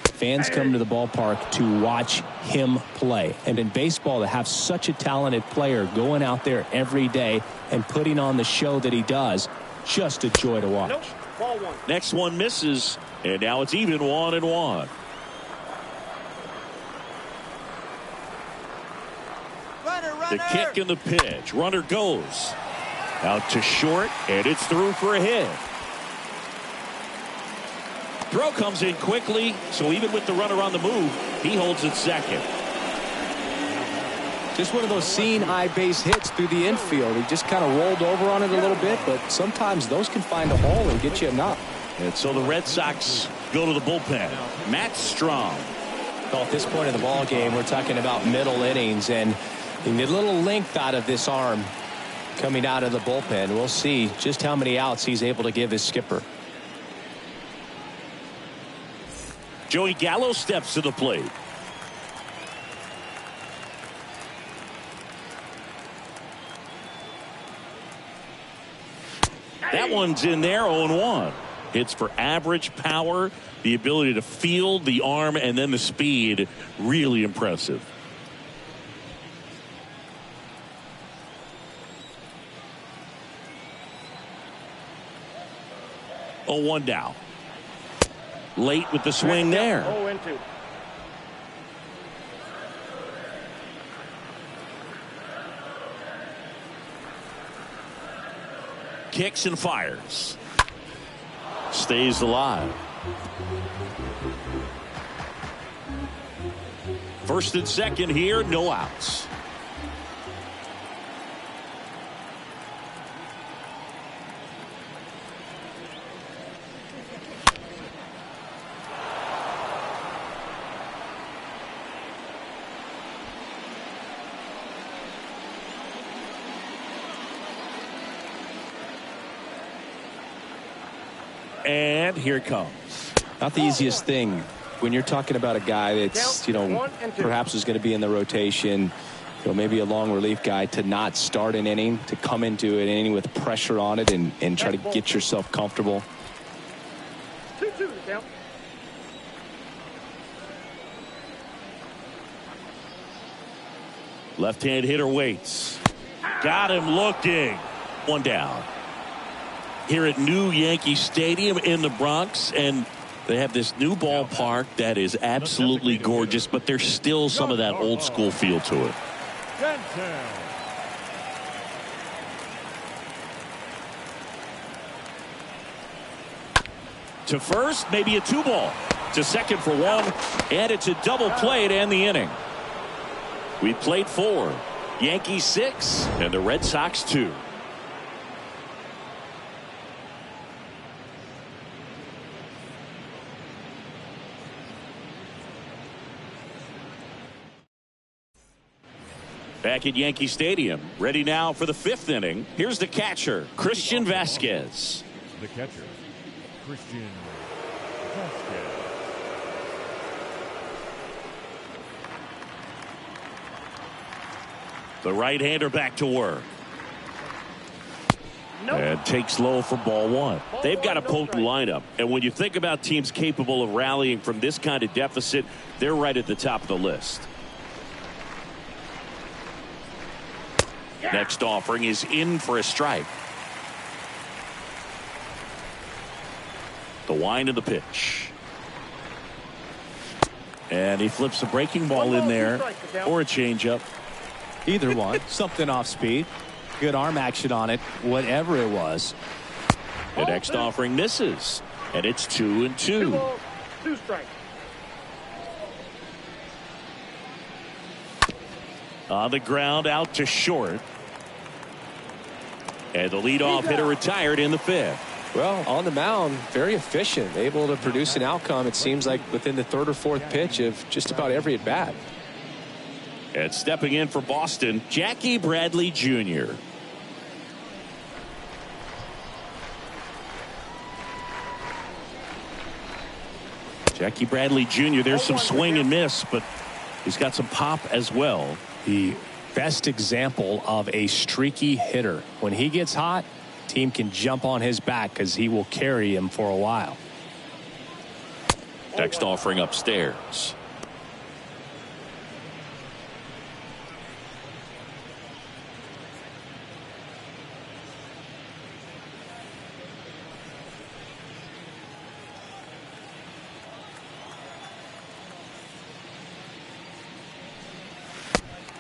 Fans come to the ballpark to watch him play. And in baseball, to have such a talented player going out there every day and putting on the show that he does, just a joy to watch. Nope. Ball 1. Next one misses, and now it's even 1-1. The kick and the pitch. Runner goes out to short, and it's through for a hit. Throw comes in quickly, so even with the runner on the move, he holds it second. Just one of those seeing eye base hits through the infield. He just kind of rolled over on it a little bit, but sometimes those can find a hole and get you a knock. And so the Red Sox go to the bullpen. Matt Strong. Well, at this point in the ball game, we're talking about middle innings, and you get a little length out of this arm coming out of the bullpen. We'll see just how many outs he's able to give his skipper. Joey Gallo steps to the plate. That one's in there, 0-1. Hits for average power, the ability to field the arm, and then the speed. Really impressive. Oh, 1 down. Late with the swing there. 0-2. Kicks and fires. Stays alive. First and second here, no outs. And here it comes. Not the easiest thing when you're talking about a guy that's, perhaps is going to be in the rotation, maybe a long relief guy, to not start an inning, to come into an inning with pressure on it and try to get yourself comfortable. 2-2 the count. Left-hand hitter waits. Got him looking. 1 down. Here at New Yankee Stadium in the Bronx, and they have this new ballpark that is absolutely gorgeous, but there's still some of that old school feel to it. To first, maybe a 2-ball. To second for 1, and it's a double play to end the inning. We played 4. Yankees 6 and the Red Sox 2. Back at Yankee Stadium, ready now for the 5th inning. Here's the catcher, Christian Vasquez. The catcher, Christian Vasquez. The right-hander back to work. And takes low for ball 1. They've got a potent lineup, and when you think about teams capable of rallying from this kind of deficit, they're right at the top of the list. Next offering is in for a strike. The wind of the pitch. And he flips a breaking ball in there, or a changeup. Either one. Something off speed. Good arm action on it, whatever it was. The next offering misses. And it's 2-2. 2 balls, 2 strikes. On the ground, out to short. And the leadoff hitter retired in the 5th. Well, on the mound, very efficient, able to produce an outcome, it seems like, within the 3rd or 4th pitch of just about every at bat. And stepping in for Boston, Jackie Bradley Jr. Jackie Bradley Jr. There's some swing and miss, but he's got some pop as well. The best example of a streaky hitter. When he gets hot, team can jump on his back because he will carry him for a while. Next offering upstairs.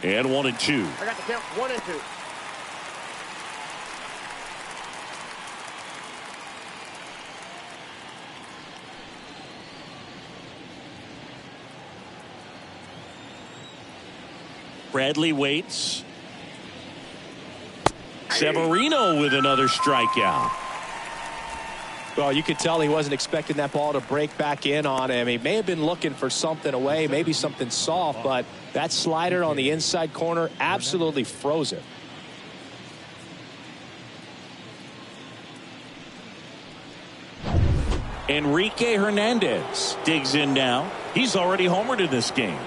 And 1-2. I got the count 1-2. Bradley waits. Severino with another strikeout. Well, you could tell he wasn't expecting that ball to break back in on him. He may have been looking for something away, maybe something soft, but that slider on the inside corner absolutely froze him. Enrique Hernandez digs in now. He's already homered in this game.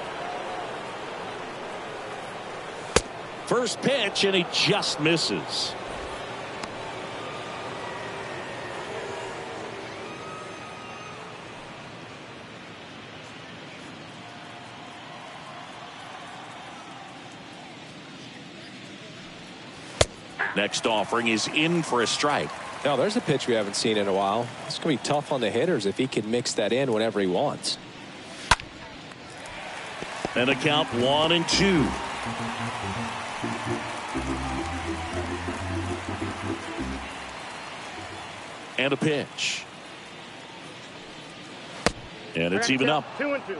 First pitch, and he just misses. Next offering is in for a strike. Now, there's a pitch we haven't seen in a while. It's going to be tough on the hitters if he can mix that in whenever he wants. And a count 1-2. And a pitch. And it's even up. 2-2.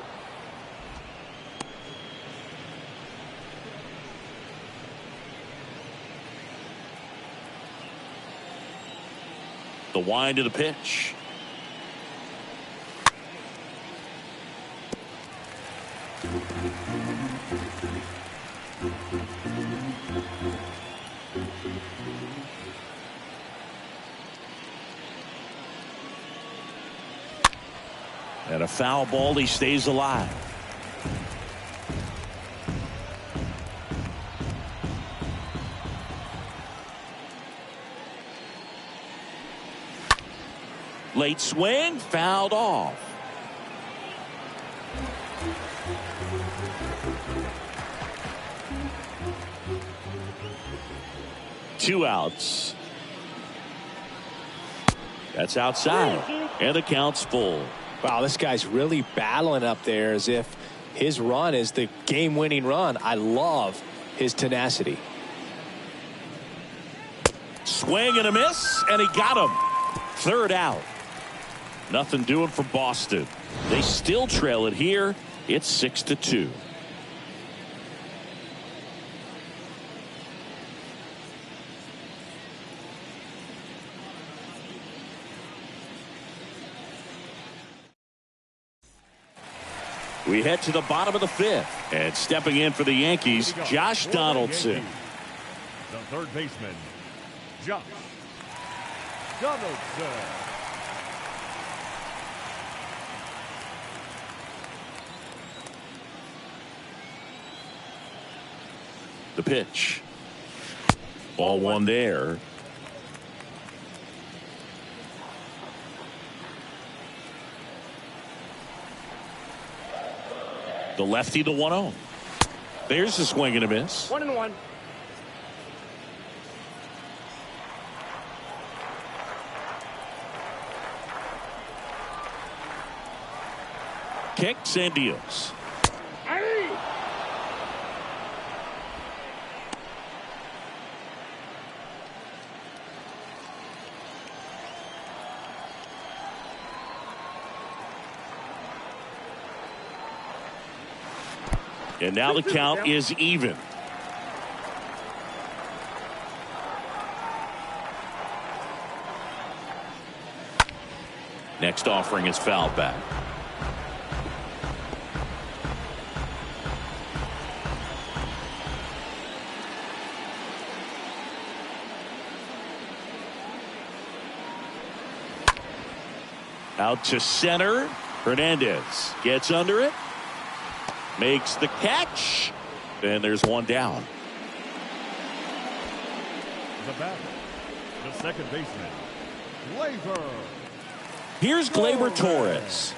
The wind of the pitch. And a foul ball, he stays alive. Late swing, fouled off. Two outs. That's outside. And the count's full. Wow, this guy's really battling up there as if his run is the game-winning run. I love his tenacity. Swing and a miss, and he got him. Third out. Nothing doing for Boston. They still trail it here. It's 6-2. We head to the bottom of the 5th. And stepping in for the Yankees, Josh Donaldson. The third baseman, Josh Donaldson. The pitch. Ball one there. The lefty, the 1-0. There's a swing and a miss. 1-1. Kicks and deals. And now the count is even. Next offering is fouled back. Out to center. Hernandez gets under it. Makes the catch. And there's one down. The batter, the second baseman, Gleyber. Here's Gleyber Torres.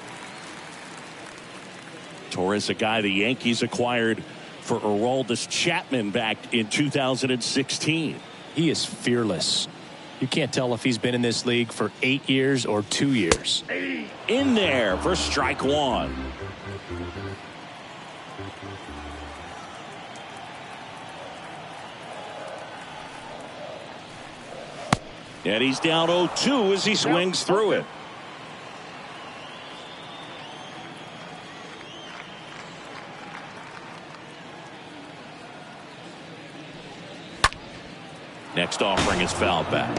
Torres, a guy the Yankees acquired for Aroldis Chapman back in 2016. He is fearless. You can't tell if he's been in this league for 8 years or 2 years. In there for strike one. And he's down 0-2 as he swings through it. Next offering is fouled back.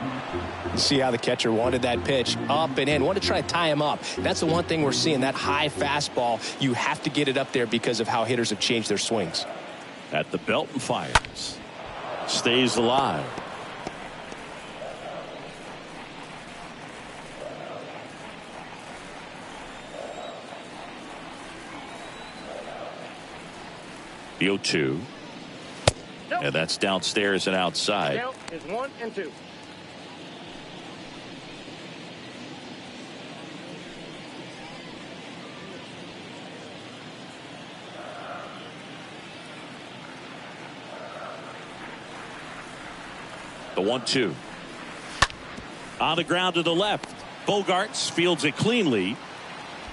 See how the catcher wanted that pitch up and in. Wanted to try to tie him up. That's the one thing we're seeing. That high fastball, you have to get it up there because of how hitters have changed their swings. At the belt and fires. Stays alive. The 0-2. And that's downstairs and outside. Count is 1-2. The 1-2. On the ground to the left. Bogarts fields it cleanly.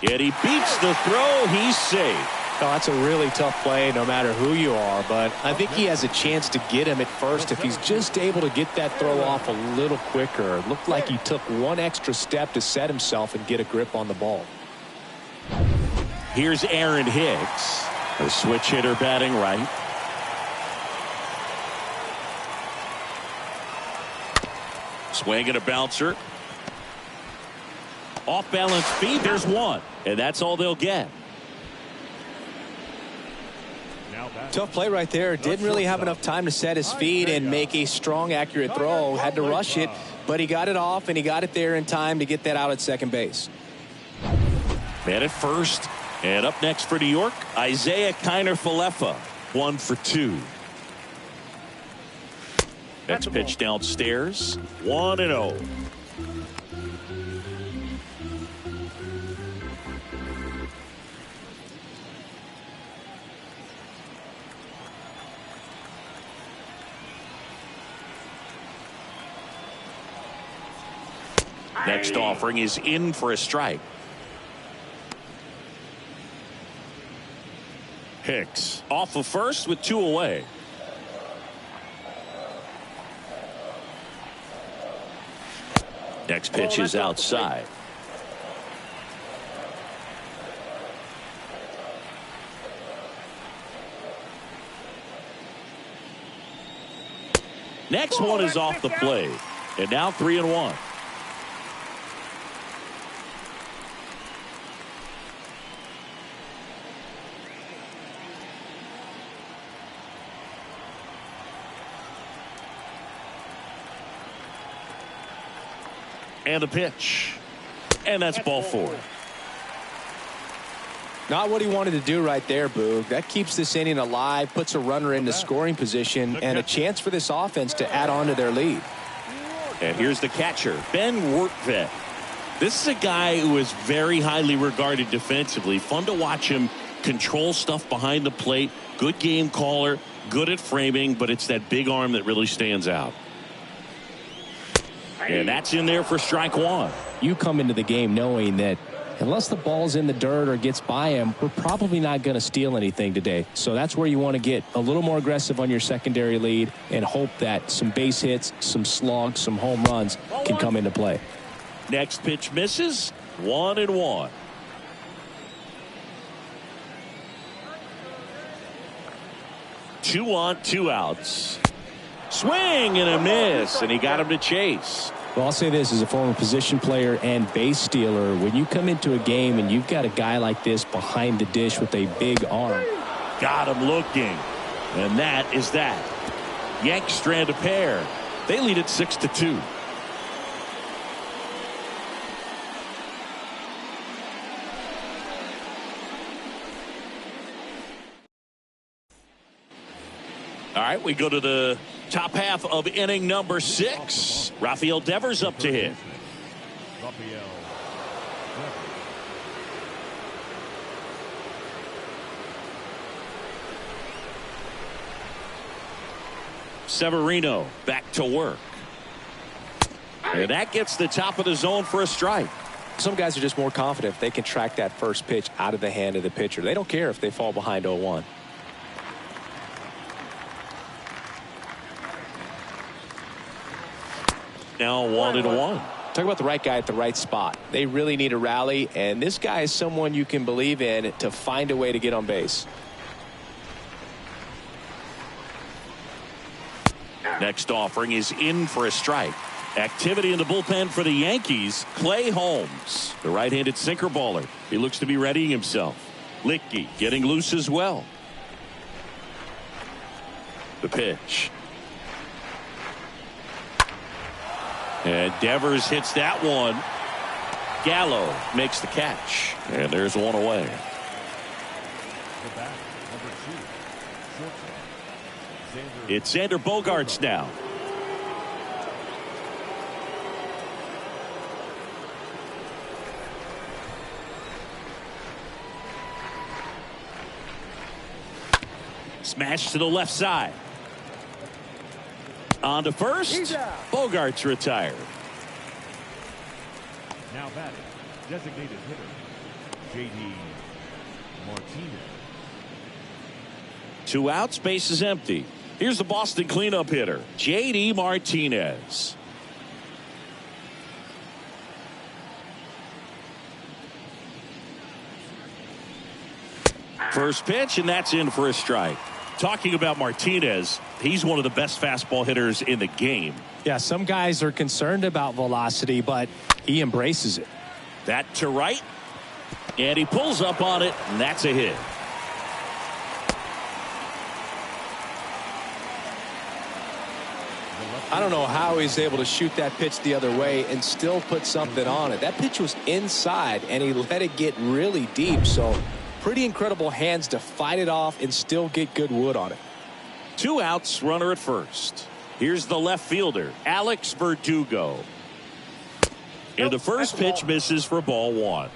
Yet he beats the throw. He's safe. Oh, that's a really tough play no matter who you are, but I think he has a chance to get him at first if he's just able to get that throw off a little quicker. It looked like he took one extra step to set himself and get a grip on the ball. Here's Aaron Hicks, a switch hitter batting right. Swing and a bouncer. Off balance feed. There's one, and that's all they'll get. Tough play right there. Didn't really have enough time to set his feet and make a strong, accurate throw. Had to rush it, but he got it off, and he got it there in time to get that out at second base. Man at first, and up next for New York, Isaiah Kiner-Falefa, 1 for 2. Next pitch downstairs, 1-0. Next offering is in for a strike. Hicks off of first with 2 away. Next pitch is outside. Next one is off the plate. And now 3-1. And a pitch. And that's ball 4. Not what he wanted to do right there, Boog. That keeps this inning alive, puts a runner into scoring position, and a chance for this offense to add on to their lead. And here's the catcher, Ben Wertvet. This is a guy who is very highly regarded defensively. Fun to watch him control stuff behind the plate. Good game caller, good at framing, but it's that big arm that really stands out. And that's in there for strike 1. You come into the game knowing that unless the ball's in the dirt or gets by him, we're probably not going to steal anything today. So that's where you want to get a little more aggressive on your secondary lead and hope that some base hits, some slugs, some home runs can come into play. Next pitch misses. 1-1. 2 on, 2 outs. Swing and a miss, and he got him to chase. Well, I'll say this as a former position player and base stealer. When you come into a game and you've got a guy like this behind the dish with a big arm. Got him looking. And that is that. Yanks strand a pair. They lead it 6-2. All right, we go to the top half of inning number 6. Rafael Devers up to hit. Severino back to work. And that gets the top of the zone for a strike. Some guys are just more confident if they can track that first pitch out of the hand of the pitcher. They don't care if they fall behind 0-1. Now 1-1. Talk about the right guy at the right spot. They really need a rally, and this guy is someone you can believe in to find a way to get on base. Next offering is in for a strike. Activity in the bullpen for the Yankees. Clay Holmes, the right-handed sinker baller. He looks to be readying himself. Licky getting loose as well. The pitch. And Devers hits that one. Gallo makes the catch. And there's one away. It's Xander Bogaerts now. Smash to the left side. On to first. Bogaerts retired. Now batting, designated hitter, J.D. Martinez. 2 outs, base is empty. Here's the Boston cleanup hitter, J.D. Martinez. First pitch, and that's in for a strike. Talking about Martinez, he's one of the best fastball hitters in the game. Yeah, some guys are concerned about velocity, but he embraces it. That to right, and he pulls up on it, and that's a hit. I don't know how he's able to shoot that pitch the other way and still put something on it. That pitch was inside, and he let it get really deep, so pretty incredible hands to fight it off and still get good wood on it. 2 outs, runner at first. Here's the left fielder, Alex Verdugo. And the first pitch misses for ball 1.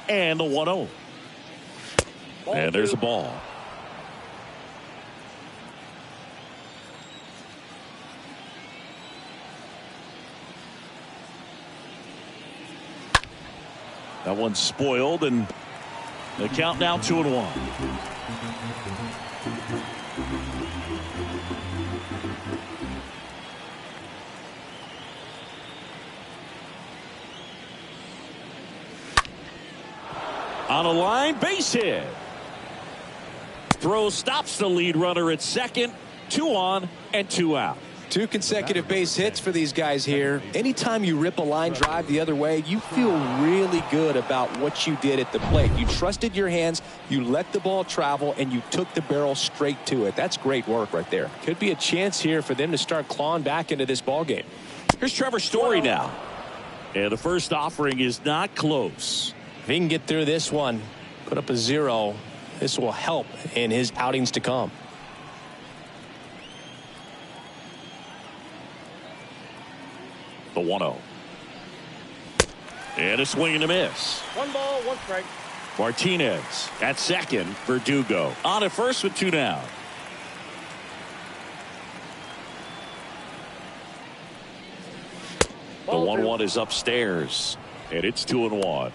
And the 1-0. And there's a ball. That one's spoiled, and the count now 2-1. On a line, base hit. Throw stops the lead runner at second. 2 on and 2 out. 2 consecutive base hits for these guys here. Anytime you rip a line drive the other way, you feel really good about what you did at the plate. You trusted your hands, you let the ball travel, and you took the barrel straight to it. That's great work right there. Could be a chance here for them to start clawing back into this ball game. Here's Trevor Story now. And the first offering is not close. If he can get through this one, put up a 0, this will help in his outings to come. The 1-0. And a swing and a miss. 1 ball, 1 strike. Martinez at second. Verdugo on at first with 2 down. The 1-1 is upstairs, and it's 2-1.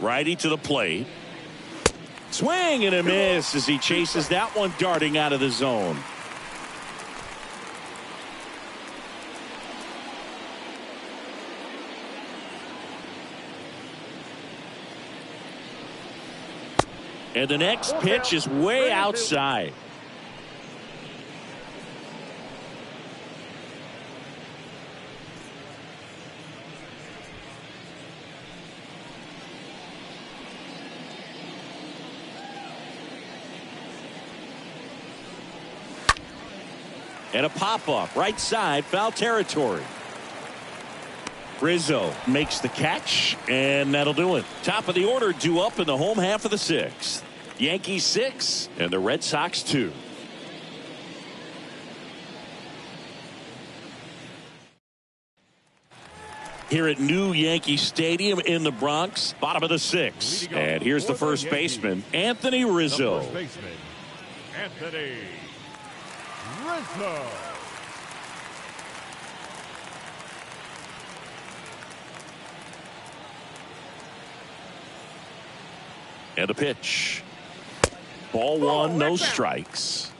Righty to the plate. Swing and a miss as he chases that one darting out of the zone. And the next pitch is way outside. And a pop-up right side, foul territory. Rizzo makes the catch, and that'll do it. Top of the order due up in the home half of the sixth. Yankees 6 and the Red Sox 2. Here at New Yankee Stadium in the Bronx, bottom of the sixth. And here's the first baseman, Anthony Rizzo. The first baseman, Anthony Rizzo. And a pitch. Ball one, no strikes.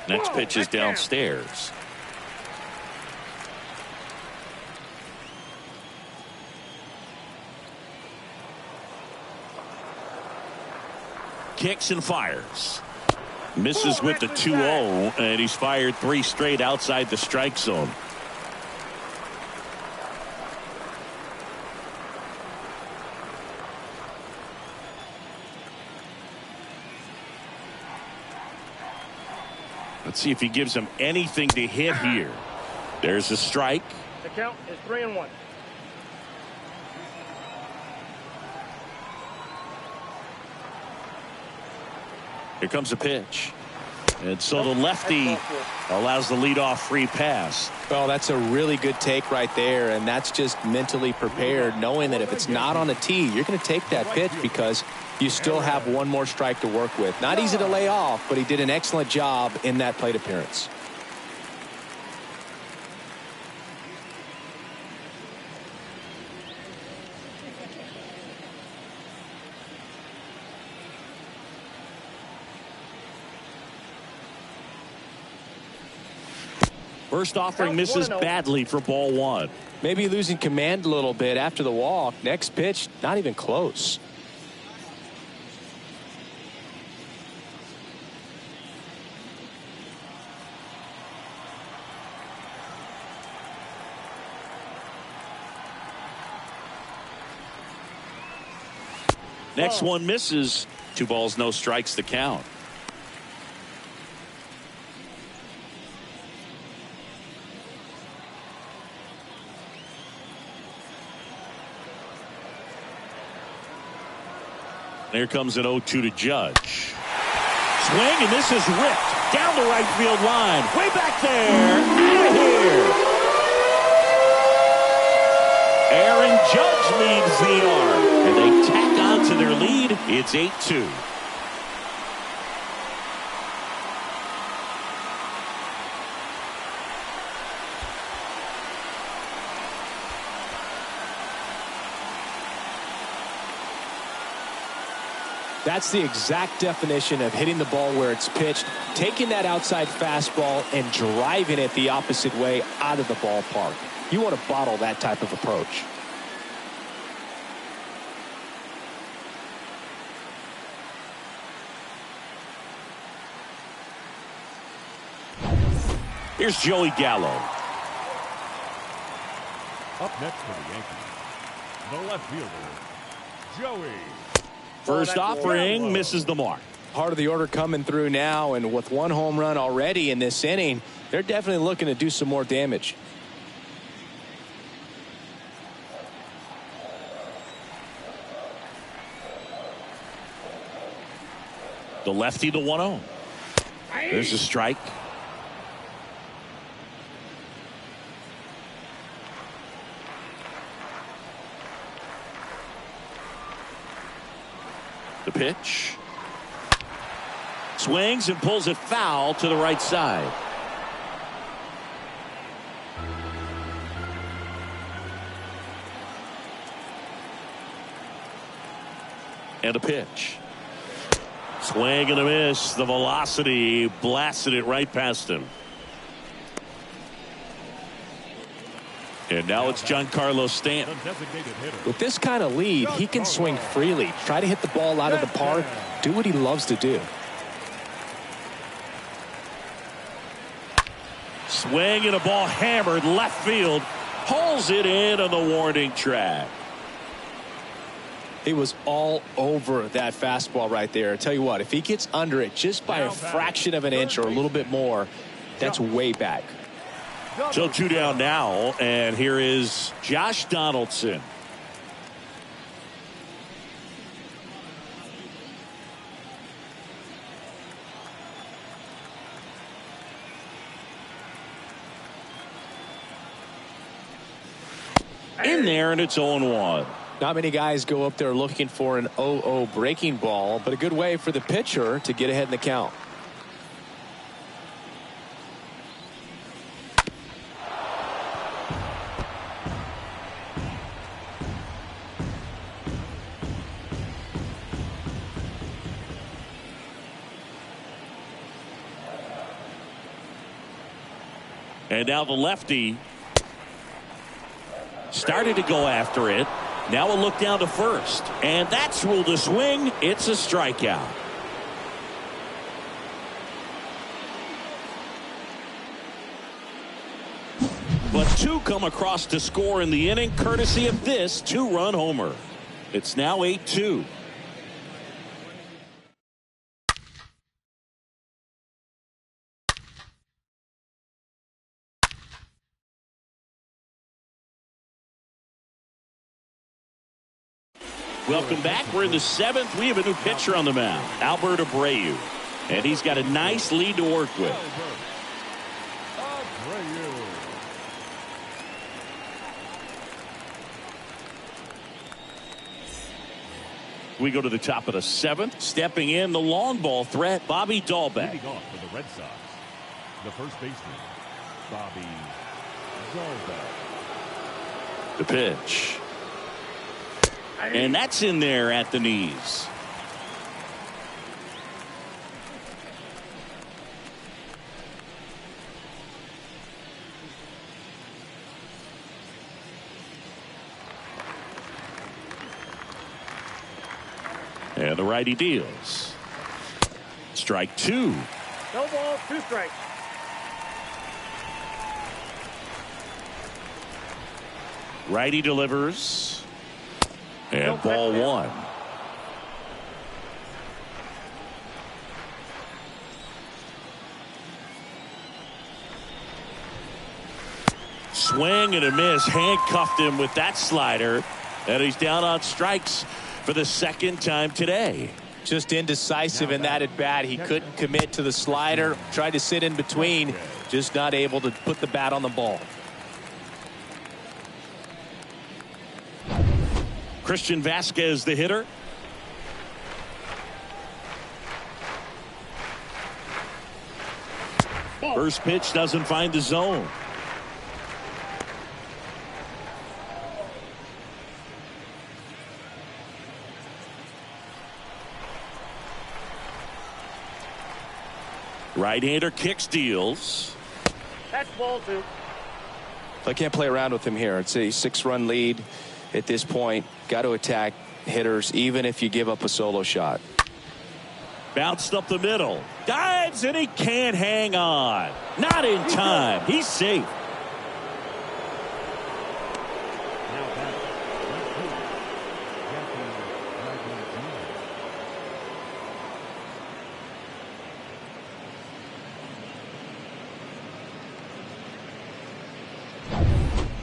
Next pitch is downstairs. Kicks and fires. Misses with the 2-0, and he's fired 3 straight outside the strike zone. Let's see if he gives him anything to hit here. There's a strike. The count is 3-1. Here comes a pitch. And so the lefty allows the leadoff free pass. Well, that's a really good take right there, and that's just mentally prepared, knowing that if it's not on the tee, you're going to take that pitch because you still have one more strike to work with. Not easy to lay off, but he did an excellent job in that plate appearance. First offering misses badly for ball one. Maybe losing command a little bit after the walk. Next pitch, not even close. Next one misses. 2 balls, no strikes, the count. Here comes an 0-2 to Judge. Swing, and this is ripped down the right field line. Way back there. Out of here. Aaron Judge leads the arm, and they tack on to their lead. It's 8-2. That's the exact definition of hitting the ball where it's pitched, taking that outside fastball and driving it the opposite way out of the ballpark. You want to bottle that type of approach. Here's Joey Gallo. Up next for the Yankees, the left fielder, Joey. First offering misses the mark. Part of the order coming through now, and with 1 home run already in this inning, they're definitely looking to do some more damage. The lefty, the 1-0. There's a strike. The pitch. Swings and pulls it foul to the right side. And a pitch. Swing and a miss. The velocity blasted it right past him. And now it's Giancarlo Stanton. With this kind of lead, he can swing freely, try to hit the ball out of the park, do what he loves to do. Swing and a ball hammered left field. Pulls it in on the warning track. He was all over that fastball right there. I tell you what, if he gets under it just by a fraction of an inch or a little bit more, that's way back. So 2 down now, and here is Josh Donaldson. In there, and it's 0-1. Not many guys go up there looking for an 0-0 breaking ball, but a good way for the pitcher to get ahead in the count. And now the lefty started to go after it. Now a look down to first. And that's ruled a swing. It's a strikeout. But 2 come across to score in the inning, courtesy of this 2-run homer. It's now 8-2. Welcome back. We're in the 7th. We have a new pitcher on the mound, Albert Abreu. And he's got a nice lead to work with. We go to the top of the 7th. Stepping in, the long ball threat, Bobby Dahlbeck. Leading off for the Red Sox, the first baseman, Bobby Dahlbeck. The pitch. And that's in there at the knees. And the righty deals. Strike 2. No ball, 2 strikes. Righty delivers. And ball 1. Swing and a miss. Handcuffed him with that slider. And he's down on strikes for the 2nd time today. Just indecisive in that at bat. He couldn't commit to the slider. Tried to sit in between. Just not able to put the bat on the ball. Christian Vasquez, the hitter. First pitch doesn't find the zone. Right-hander kicks, deals. That's ball 2. I can't play around with him here. It's a 6-run lead at this point. Got to attack hitters even if you give up a solo shot. Bounced up the middle. Dives and he can't hang on. Not in time. He's safe.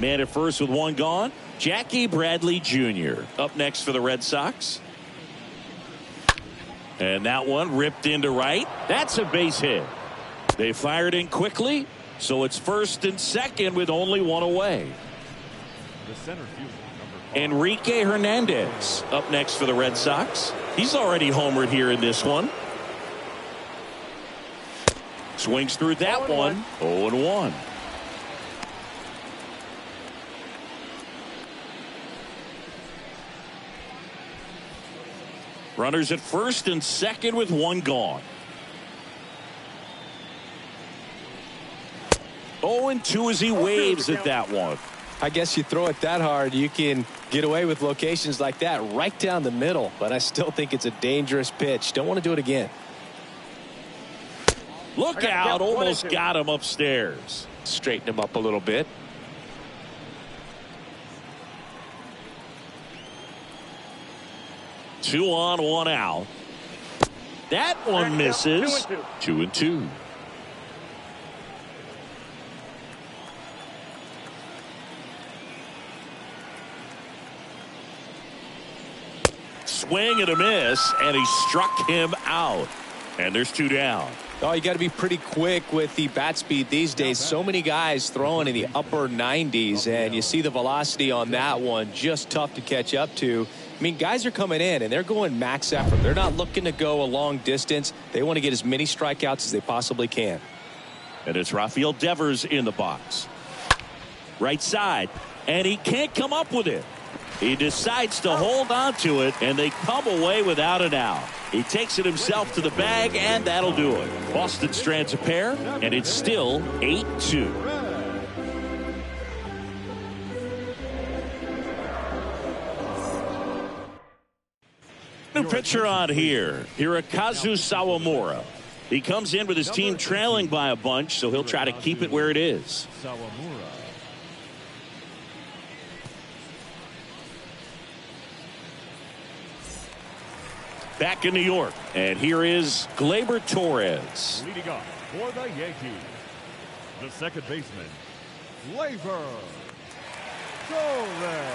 Man at first with 1 gone. Jackie Bradley Jr. up next for the Red Sox. And that one ripped into right. That's a base hit. They fired in quickly, so it's 1st and 2nd with only 1 away. The center fielder, number Enrique Hernandez up next for the Red Sox. He's already homered here in this one. Swings through that one. 0-1. Runners at first and second with one gone. 0-2 as he waves at that one. I guess you throw it that hard, you can get away with locations like that right down the middle. But I still think it's a dangerous pitch. Don't want to do it again. Look out, almost got him upstairs. Straighten him up a little bit. Two on, one out. That one misses. 2-2. Swing and a miss, and he struck him out. And there's two down. Oh, you got to be pretty quick with the bat speed these days. So many guys throwing in the upper 90s, and you see the velocity on that one. Just tough to catch up to. I mean, guys are coming in, and they're going max effort. They're not looking to go a long distance. They want to get as many strikeouts as they possibly can. And it's Rafael Devers in the box. Right side, and he can't come up with it. He decides to hold on to it, and they come away without an out. He takes it himself to the bag, and that'll do it. Boston strands a pair, and it's still 8-2. New pitcher on here, Hirokazu Sawamura. He comes in with his team trailing by a bunch, so he'll try to keep it where it is. Back in New York, and here is Gleyber Torres. Leading off for the Yankees, the second baseman, Gleyber Torres.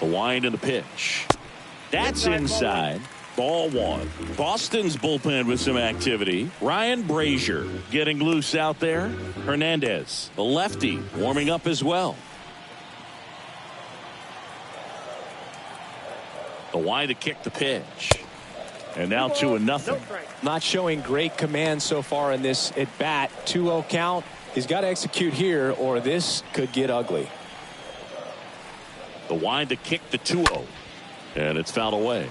The wind and the pitch. That's inside. Ball one. Boston's bullpen with some activity. Ryan Brazier getting loose out there. Hernandez, the lefty, warming up as well. The wind to kick the pitch. And now 2-0. Not showing great command so far in this at bat. 2-0 count. He's got to execute here, or this could get ugly. The wind to kick the 2-0. And it's fouled away.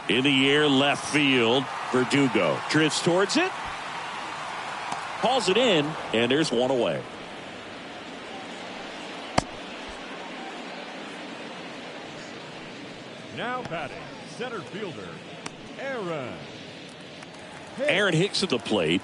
In the air, left field. Verdugo drifts towards it. Hauls it in, and there's one away. Now batting, center fielder, Aaron Hicks at the plate.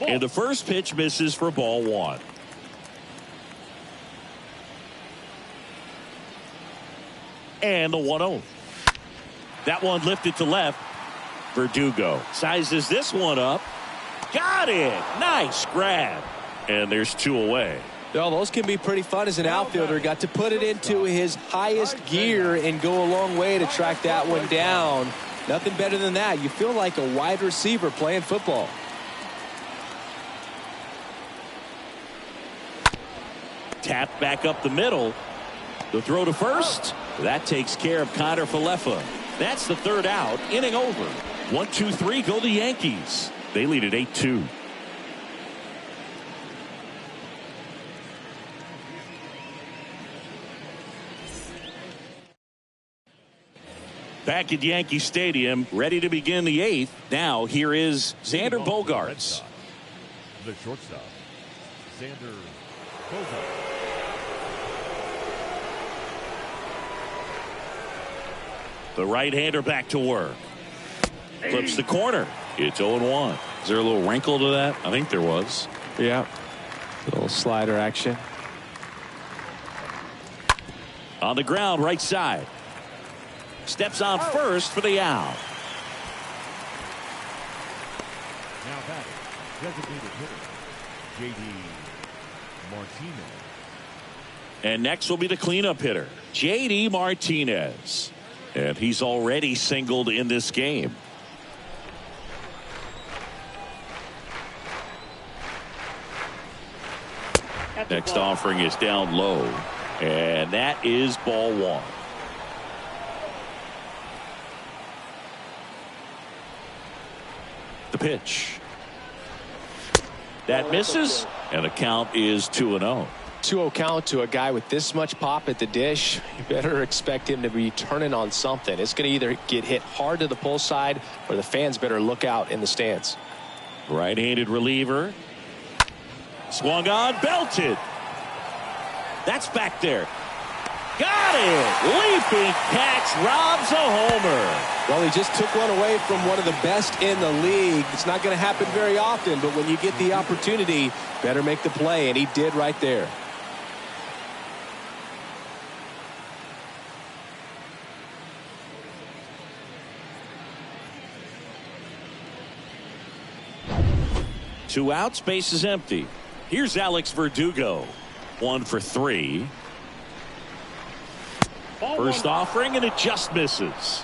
And the first pitch misses for ball one. And the 1-0. That one lifted to left. Verdugo sizes this one up. Got it. Nice grab. And there's two away. Well, those can be pretty fun as an outfielder. Got to put it into his highest gear and go a long way to track that one down. Nothing better than that. You feel like a wide receiver playing football. Tap back up the middle. The throw to first. That takes care of Connor Falefa. That's the third out. Inning over. 1-2-3 go the Yankees. They lead at 8-2. Back at Yankee Stadium, ready to begin the eighth. Now here is Xander Bogaerts. The shortstop, Xander Bogaerts. The right-hander back to work. Flips the corner. It's 0-1. Is there a little wrinkle to that? I think there was. Yeah. A little slider action. On the ground, right side. Steps on first for the out. Now batting, designated hitter, J.D. Martinez. And next will be the cleanup hitter, J.D. Martinez. And he's already singled in this game. Next offering is down low. And that is ball one. The pitch. That misses. And the count is 2-0. 2-0 count to a guy with this much pop at the dish. You better expect him to be turning on something. It's going to either get hit hard to the pull side or the fans better look out in the stands. Right-handed reliever. Swung on, belted. That's back there. Got it! Leaping catch, robs a homer. Well, he just took one away from one of the best in the league. It's not going to happen very often, but when you get the opportunity, better make the play, and he did right there. Two outs, base is empty. Here's Alex Verdugo. 1 for 3. First offering, and it just misses.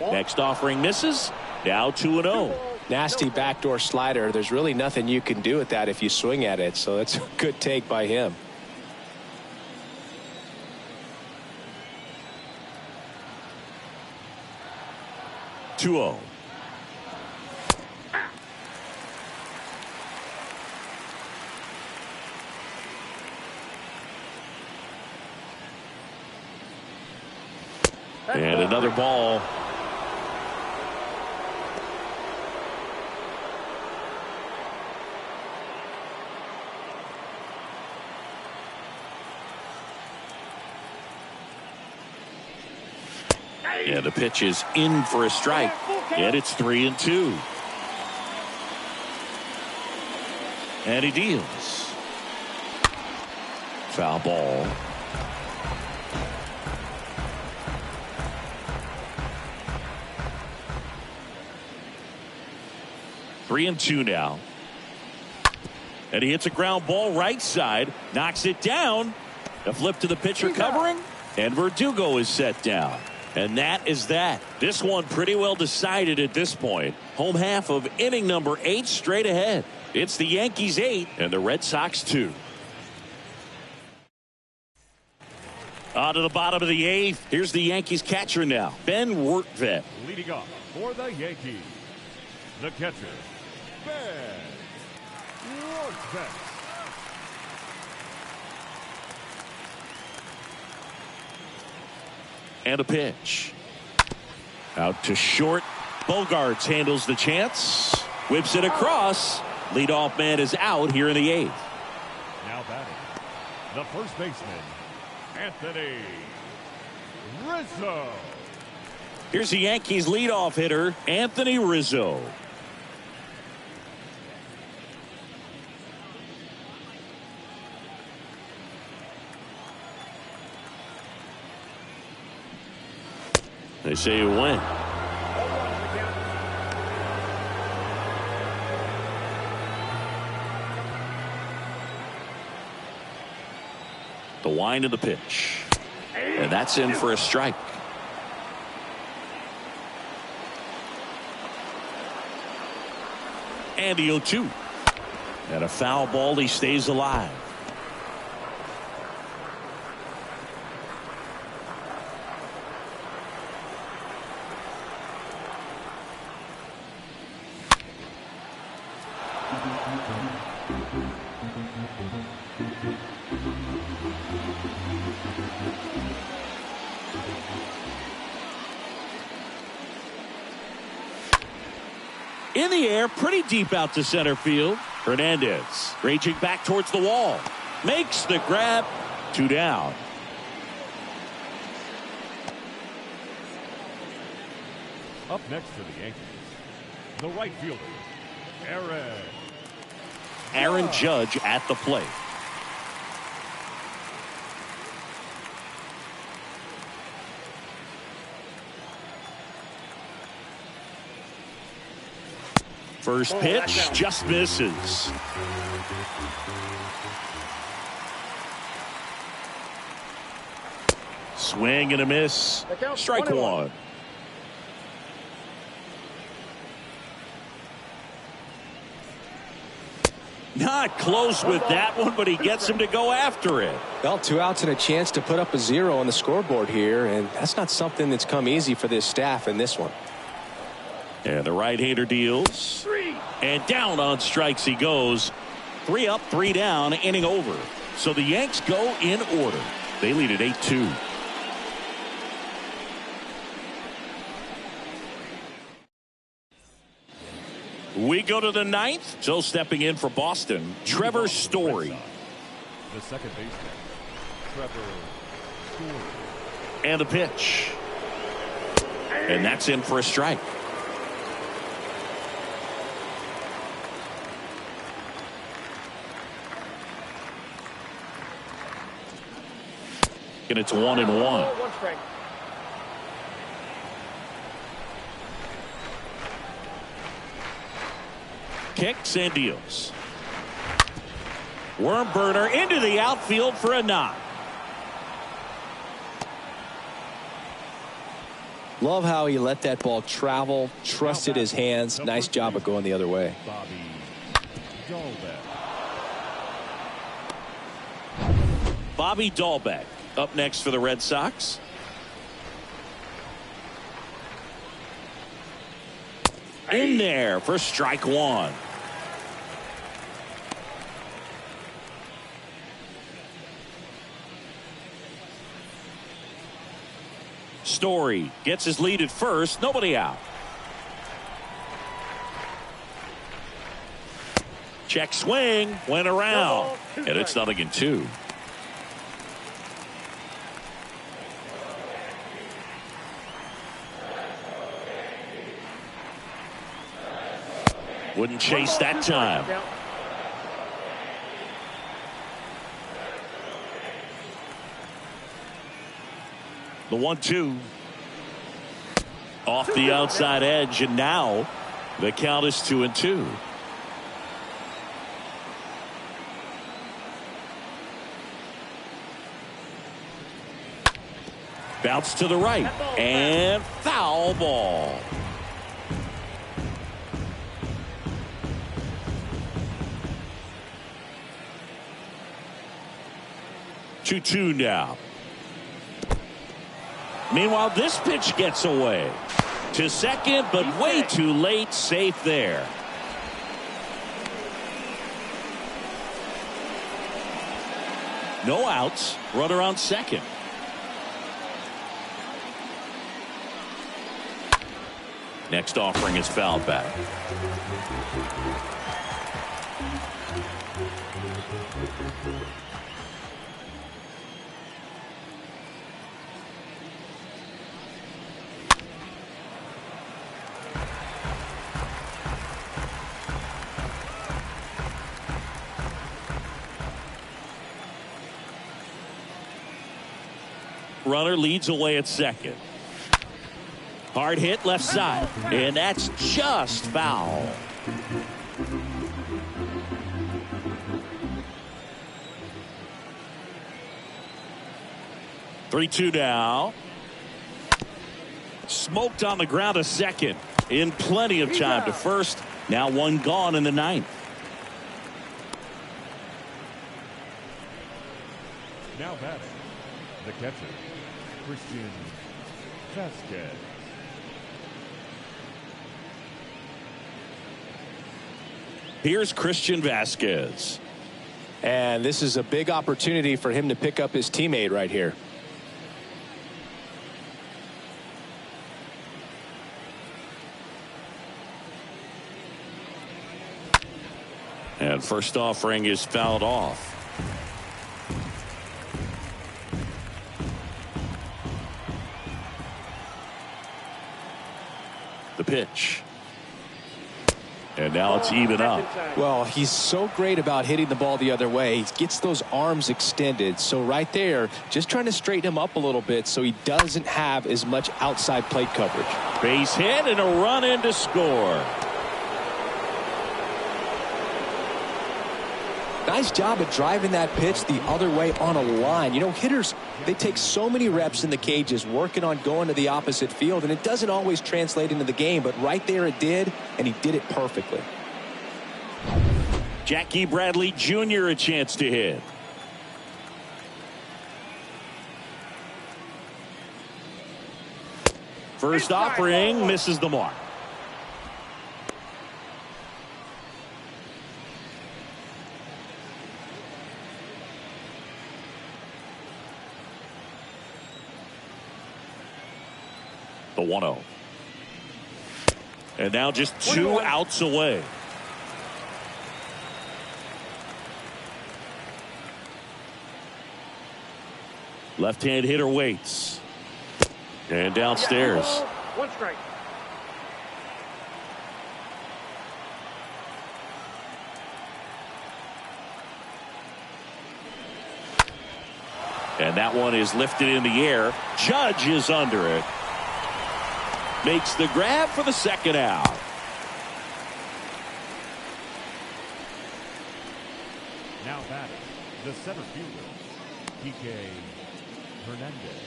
Next offering misses. Now 2-0. Nasty backdoor slider. There's really nothing you can do with that if you swing at it, so that's a good take by him. Two-0. And another ball. And the pitch is in for a strike. And it's 3-2. And he deals. Foul ball. Three and two now. And he hits a ground ball right side. Knocks it down. A flip to the pitcher covering. And Verdugo is set down. And that is that. This one pretty well decided at this point. Home half of inning number 8 straight ahead. It's the Yankees 8 and the Red Sox 2. On to the bottom of the 8th. Here's the Yankees catcher now, Ben Wertvet. Leading off for the Yankees, the catcher, Ben Wertvet. And a pitch. Out to short. Bogarts handles the chance. Whips it across. Leadoff man is out here in the 8th. Now batting, the first baseman, Anthony Rizzo. Here's the Yankees leadoff hitter, Anthony Rizzo. They say you win. The wind of the pitch. And that's in for a strike. And the 0-2. And a foul ball. He stays alive. In the air, pretty deep out to center field. Hernandez raging back towards the wall. Makes the grab. 2 down. Up next for the Yankees, the right fielder, Aaron Judge at the plate. First pitch just misses. Swing and a miss. Strike 1. Not close with that one, but he gets him to go after it. Well, 2 outs and a chance to put up a 0 on the scoreboard here, and that's not something that's come easy for this staff in this one. And the right-hander deals. And down on strikes he goes. 3 up, 3 down, inning over. So the Yanks go in order. They lead at 8-2. We go to the 9th. So stepping in for Boston, Trevor Story. The second baseman, Trevor Story. And the pitch. And that's in for a strike. And it's 1-1. Kicks and deals. Worm burner into the outfield for a knock. Love how he let that ball travel, trusted his hands. Nice job of going the other way. Bobby Dahlbeck up next for the Red Sox. In there for strike 1. Story gets his lead at first. Nobody out. Check swing. Went around. And it's 0-2. Wouldn't chase that time. The 1-2. Off the outside edge, and now the count is 2-2. Bounce to the right and foul ball. Two now. Meanwhile, this pitch gets away to second, but way too late. Safe there. No outs. Runner on second. Next offering is fouled back. Runner leads away at second. Hard hit left side, and that's just foul. Three-two now. Smoked on the ground to second. In plenty of time to first. Now one gone in the 9th. Now batting, the catcher, Vasquez. Here's Christian Vasquez. And this is a big opportunity for him to pick up his teammate right here. And first offering is fouled off. The pitch. And now it's even up. Well, he's so great about hitting the ball the other way. He gets those arms extended. So right there, just trying to straighten him up a little bit so he doesn't have as much outside plate coverage. Base hit and a run in to score. Nice job of driving that pitch the other way on a line. You know, hitters, they take so many reps in the cages working on going to the opposite field, and it doesn't always translate into the game, but right there it did, and he did it perfectly. Jackie Bradley Jr. a chance to hit. First offering misses the mark. The 1-0. And now just 2 outs away. Left-hand hitter waits. And downstairs. 1 strike. And that one is lifted in the air. Judge is under it. Makes the grab for the second out. Now batting, the center fielder, Kike Hernandez.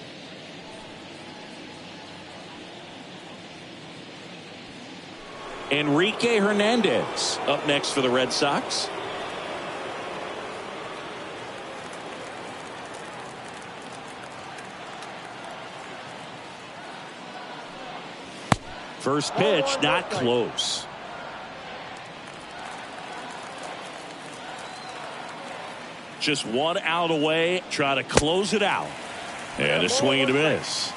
Enrique Hernandez up next for the Red Sox. First pitch, not close. Just 1 out away. Try to close it out. And a swing and a miss.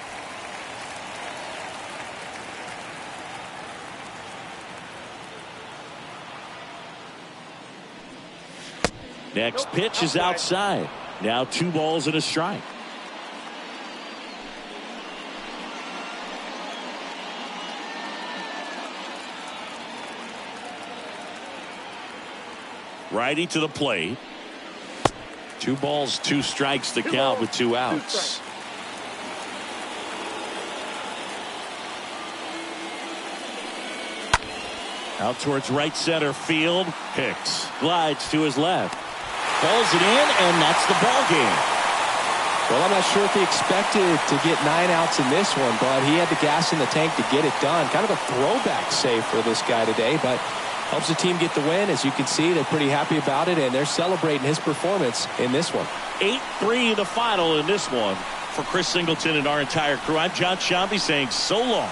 Next pitch is outside. Now 2 balls and a strike. Righty to the plate. 2 balls, 2 strikes to count with 2 outs. Out towards right center field. Hicks glides to his left. Falls it in, and that's the ball game. Well, I'm not sure if he expected to get 9 outs in this one, but he had the gas in the tank to get it done. Kind of a throwback save for this guy today, but helps the team get the win. As you can see, they're pretty happy about it, and they're celebrating his performance in this one. 8-3 the final in this one. For Chris Singleton and our entire crew, I'm John Shambi saying so long.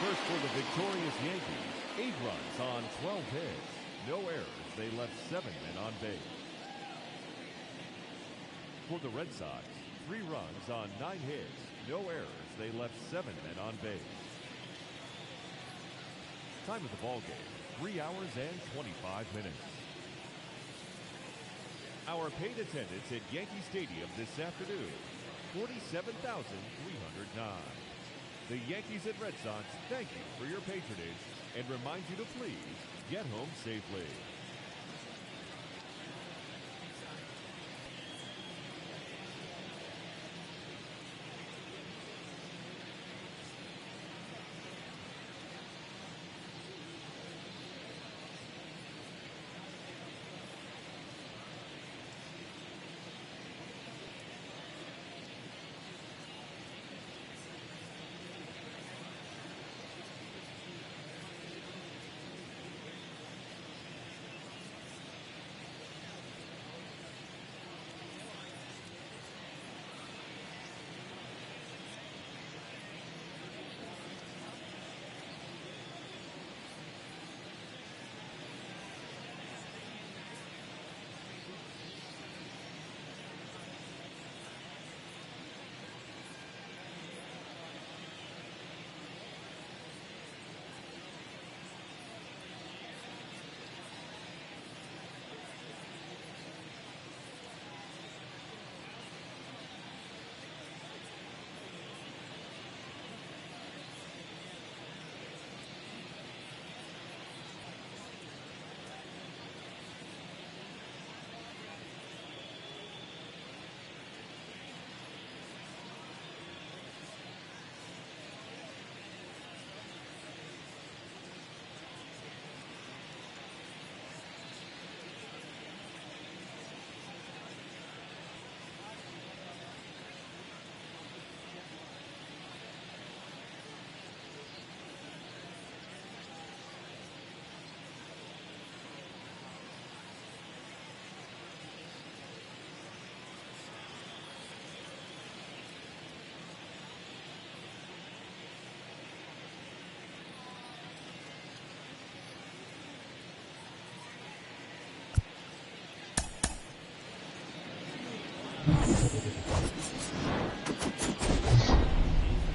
First for the victorious Yankees, 8 runs on 12 hits. No errors. They left 7 men on base. For the Red Sox, 3 runs on 9 hits. No errors. They left 7 men on base. Time of the ball game, 3 hours and 25 minutes. Our paid attendance at Yankee Stadium this afternoon, 47,309. The Yankees and Red Sox thank you for your patronage and remind you to please get home safely.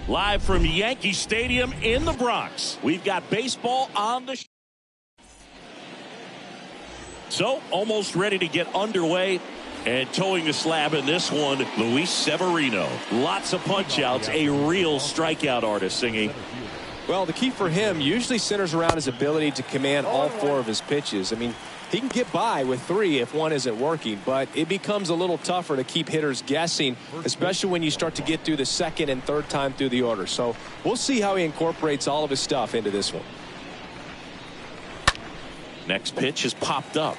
Live from Yankee Stadium in the Bronx, we've got baseball on the so almost ready to get underway. And towing the slab in this one, Luis Severino. Lots of punch-outs, a real strikeout artist singing. Well, the key for him usually centers around his ability to command all 4 of his pitches. I mean, he can get by with 3 if one isn't working, but it becomes a little tougher to keep hitters guessing, especially when you start to get through the second and third time through the order. So we'll see how he incorporates all of his stuff into this one. Next pitch is popped up.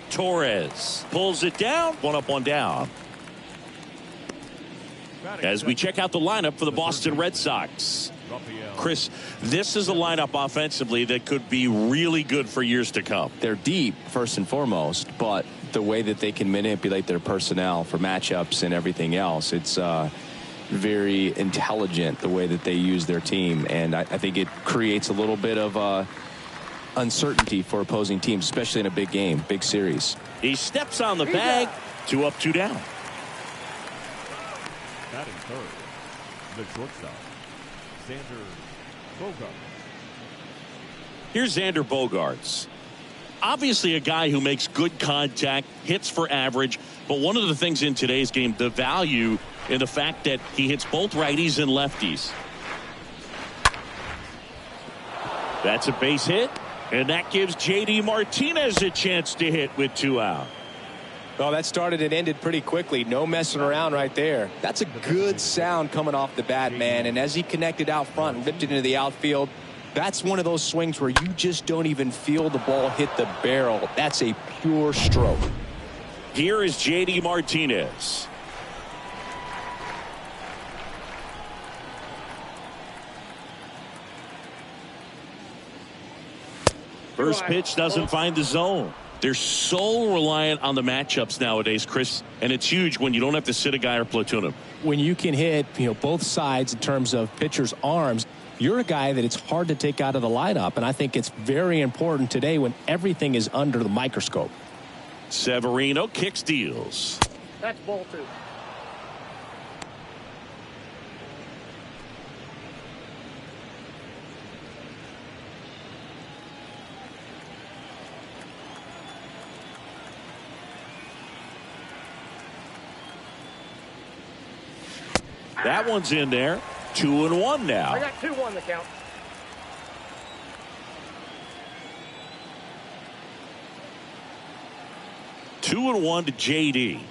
Torres pulls it down. 1 up, 1 down. As we check out the lineup for the Boston Red Sox. Chris, this is a lineup offensively that could be really good for years to come. They're deep, first and foremost, but the way that they can manipulate their personnel for matchups and everything else, it's very intelligent the way that they use their team. And I think it creates a little bit of uncertainty for opposing teams, especially in a big game, big series. He steps on the bag. 2 up, 2 down. Batting third, the shortstop, Xander Bogaerts. Here's Xander Bogaerts. Obviously a guy who makes good contact, hits for average, but one of the things in today's game, the value in the fact that he hits both righties and lefties. That's a base hit, and that gives J.D. Martinez a chance to hit with 2 out. Well, that started and ended pretty quickly. No messing around right there. That's a good sound coming off the bat, man. And as he connected out front and ripped it into the outfield, that's one of those swings where you just don't even feel the ball hit the barrel. That's a pure stroke. Here is J.D. Martinez. First pitch doesn't find the zone. They're so reliant on the matchups nowadays, Chris, and it's huge when you don't have to sit a guy or platoon him. When you can hit, both sides in terms of pitchers' arms, you're a guy that it's hard to take out of the lineup, and I think it's very important today when everything is under the microscope. Severino kicks, deals. That's ball 2. That one's in there. 2-1 now. I got 2-1 the count. Two and one to J.D.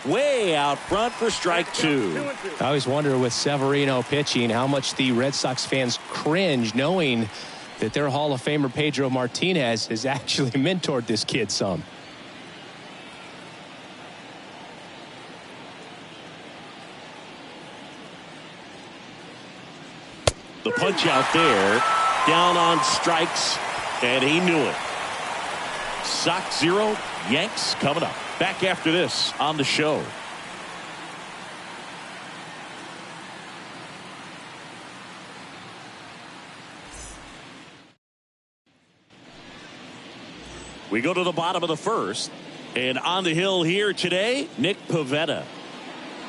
Way out front for strike 2. I always wonder with Severino pitching how much the Red Sox fans cringe knowing that their Hall of Famer Pedro Martinez has actually mentored this kid some. The punch out there, down on strikes, and he knew it. Sox 0, Yanks coming up. Back after this on the show. We go to the bottom of the first, and on the hill here today, Nick Pivetta.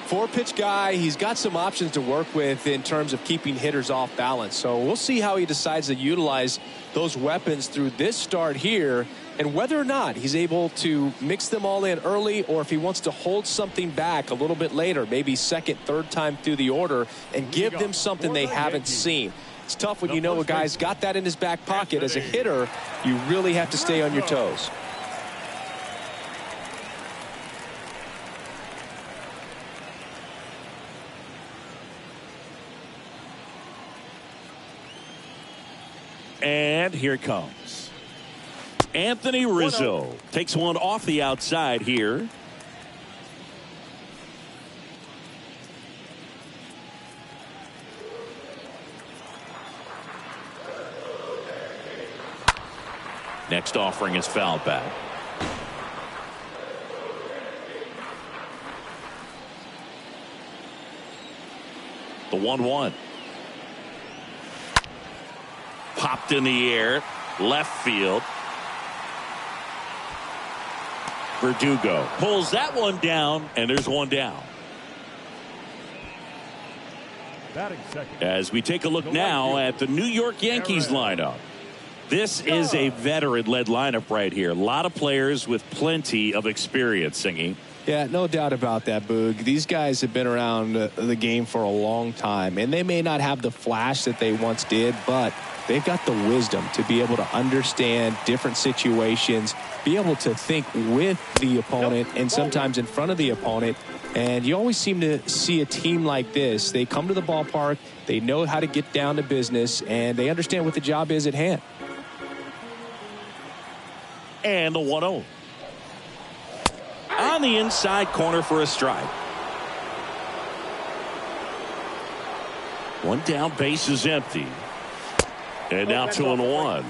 4-pitch guy. He's got some options to work with in terms of keeping hitters off balance. So we'll see how he decides to utilize those weapons through this start here and whether or not he's able to mix them all in early or if he wants to hold something back a little bit later, maybe second, third time through the order and give them something they haven't seen. It's tough when you know a guy's got that in his back pocket. As a hitter, you really have to stay on your toes. And here it comes. Anthony Rizzo takes one off the outside here. Next offering is fouled back. The 1-1. Popped in the air, left field. Verdugo pulls that one down, and there's one down. Batting second. As we take a look now at the New York Yankees lineup. This is a veteran-led lineup right here. A lot of players with plenty of experience, Singy. Yeah, no doubt about that, Boog. These guys have been around the game for a long time, and they may not have the flash that they once did, but they've got the wisdom to be able to understand different situations, be able to think with the opponent and sometimes in front of the opponent. And you always seem to see a team like this. They come to the ballpark, they know how to get down to business, and they understand what the job is at hand. And the 1-0. On the inside corner for a strike. One down, base is empty. And now 2-1.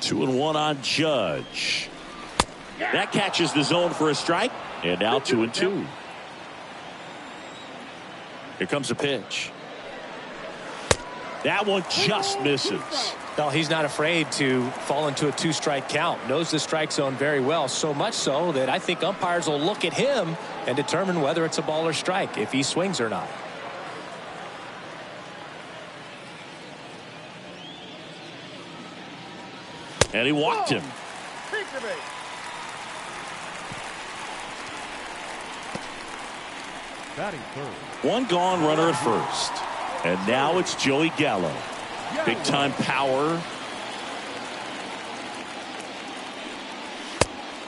2-1 on Judge. That catches the zone for a strike. And now 2-2. Here comes a pitch. That one just misses. No, he's not afraid to fall into a two-strike count. Knows the strike zone very well, so much so that I think umpires will look at him and determine whether it's a ball or strike, if he swings or not. And he walked him. Batting third. One gone, runner at first. And now it's Joey Gallo. Big time power.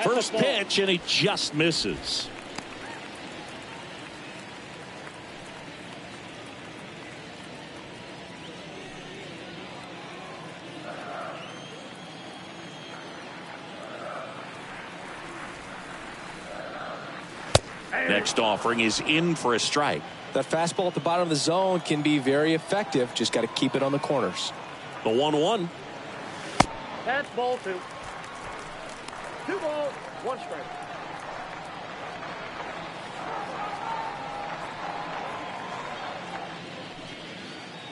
First pitch, and he just misses. Next offering is in for a strike. That fastball at the bottom of the zone can be very effective. Just got to keep it on the corners. The 1-1. That's ball 2. 2 balls, 1 strike.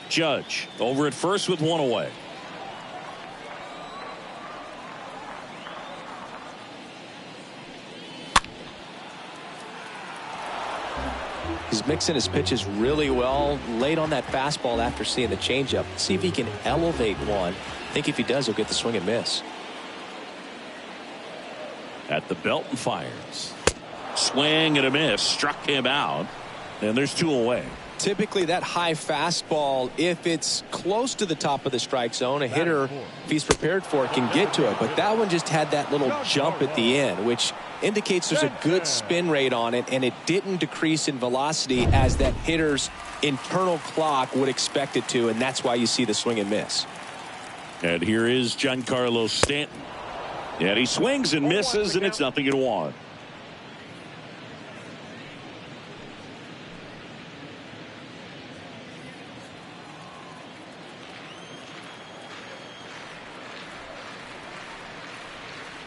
Judge over at first with one away. He's mixing his pitches really well. Late on that fastball after seeing the changeup. See if he can elevate one. I think if he does, he'll get the swing and miss. At the belt and fires. Swing and a miss. Struck him out. And there's 2 away. Typically that high fastball, if it's close to the top of the strike zone, a hitter, if he's prepared for it, can get to it. But that one just had that little jump at the end, which indicates there's a good spin rate on it, and it didn't decrease in velocity as that hitter's internal clock would expect it to, and that's why you see the swing and miss. And here is Giancarlo Stanton. And he swings and misses, and it's 0-1.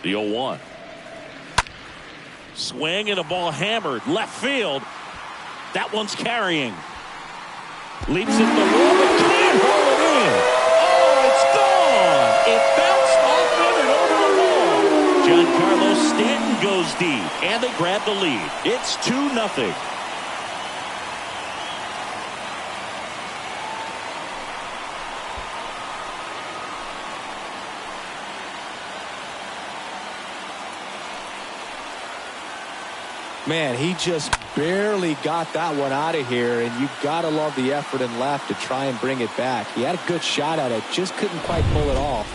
The 0-1. Swing and a ball hammered left field. That one's carrying. Leaps in the wall but can't hold it in. Oh, it's gone. It bounced off it and over the wall. Giancarlo Stanton goes deep and they grab the lead. It's 2-0. Man, he just barely got that one out of here, and you gotta love the effort and left to try and bring it back. He had a good shot at it, just couldn't quite pull it off.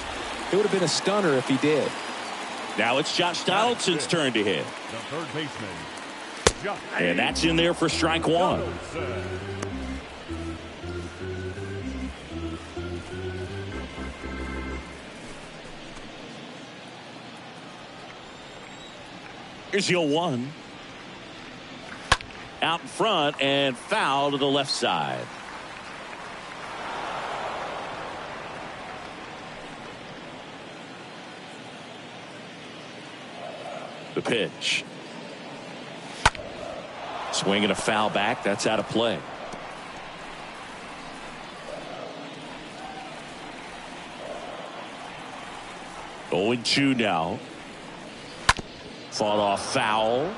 It would have been a stunner if he did. Now it's Josh Donaldson's turn to hit. The third baseman. And that's in there for strike 1. Here's the 0-1. Out in front and foul to the left side. The pitch. Swinging a foul back. That's out of play. 0-2 now. Fought off foul.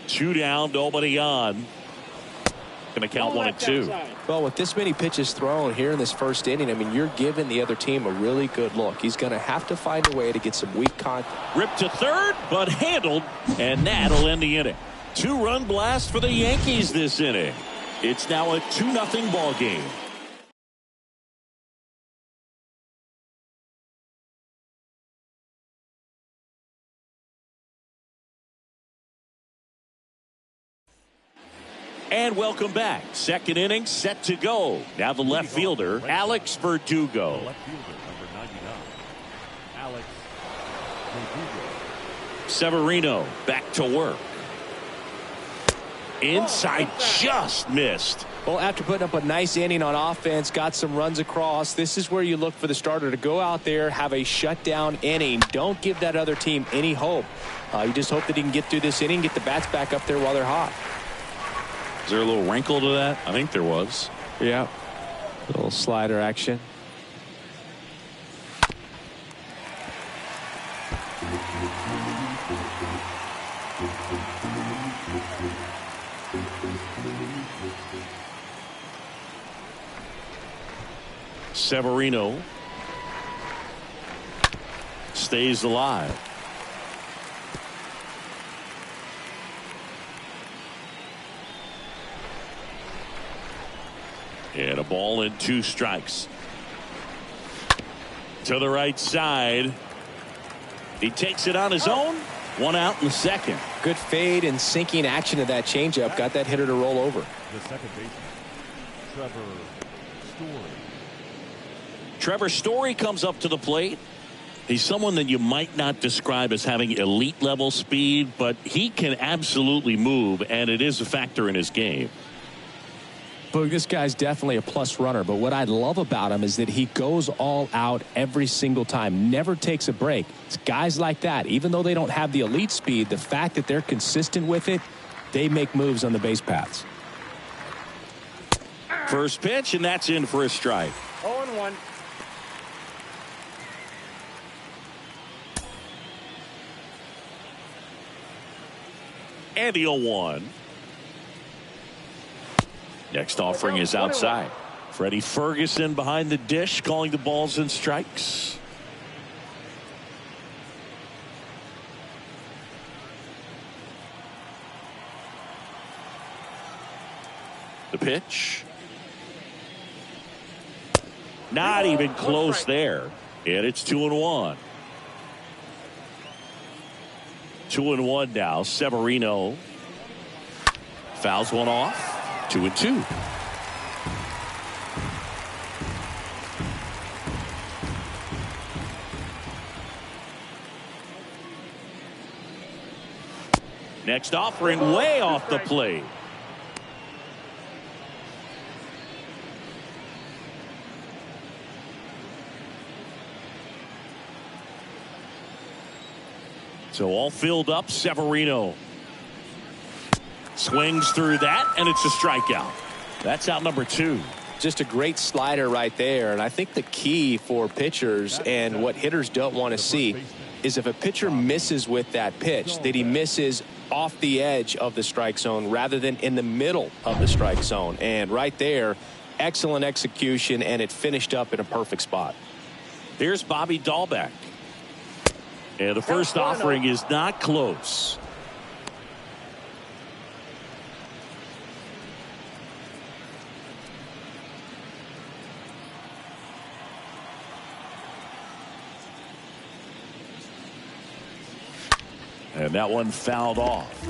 Two down, nobody on. Going to count 1-2. Well, with this many pitches thrown here in this first inning, I mean, you're giving the other team a really good look. He's going to have to find a way to get some weak contact. Ripped to third, but handled, and that'll end the inning. 2-run blast for the Yankees this inning. It's now a 2-0 ball game. And welcome back. Second inning set to go. Now the left fielder, Alex Verdugo. Left fielder, number 99, Alex Verdugo. Severino back to work. Inside, just missed. Well, after putting up a nice inning on offense, got some runs across, this is where you look for the starter to go out there, have a shutdown inning. Don't give that other team any hope. You just hope that he can get through this inning, get the bats back up there while they're hot. Is there a little wrinkle to that? I think there was. Yeah. A little slider action. Severino stays alive. And a ball and 2 strikes. To the right side. He takes it on his own. 1 out in the second. Good fade and sinking action of that changeup. Got that hitter to roll over. The second baseman, Trevor Story. Trevor Story comes up to the plate. He's someone that you might not describe as having elite level speed, but he can absolutely move, and it is a factor in his game. But this guy's definitely a plus runner. But what I love about him is that he goes all out every single time, never takes a break. It's guys like that, even though they don't have the elite speed, the fact that they're consistent with it, they make moves on the base paths. First pitch, and that's in for a strike. 0-1. And the 0-1. Next offering is outside. Freddie Ferguson behind the dish, calling the balls and strikes. The pitch. Not even close there. And it's 2-1. 2-1 now. Severino fouls one off. 2-2. Next offering way off the plate. So all filled up. Severino swings through that, and it's a strikeout. That's out number 2. Just a great slider right there. And I think the key for pitchers and what hitters don't want to see is if a pitcher misses with that pitch, that he misses off the edge of the strike zone rather than in the middle of the strike zone. And right there, excellent execution, and it finished up in a perfect spot. Here's Bobby Dahlbeck. And the first offering is not close. And that one fouled off.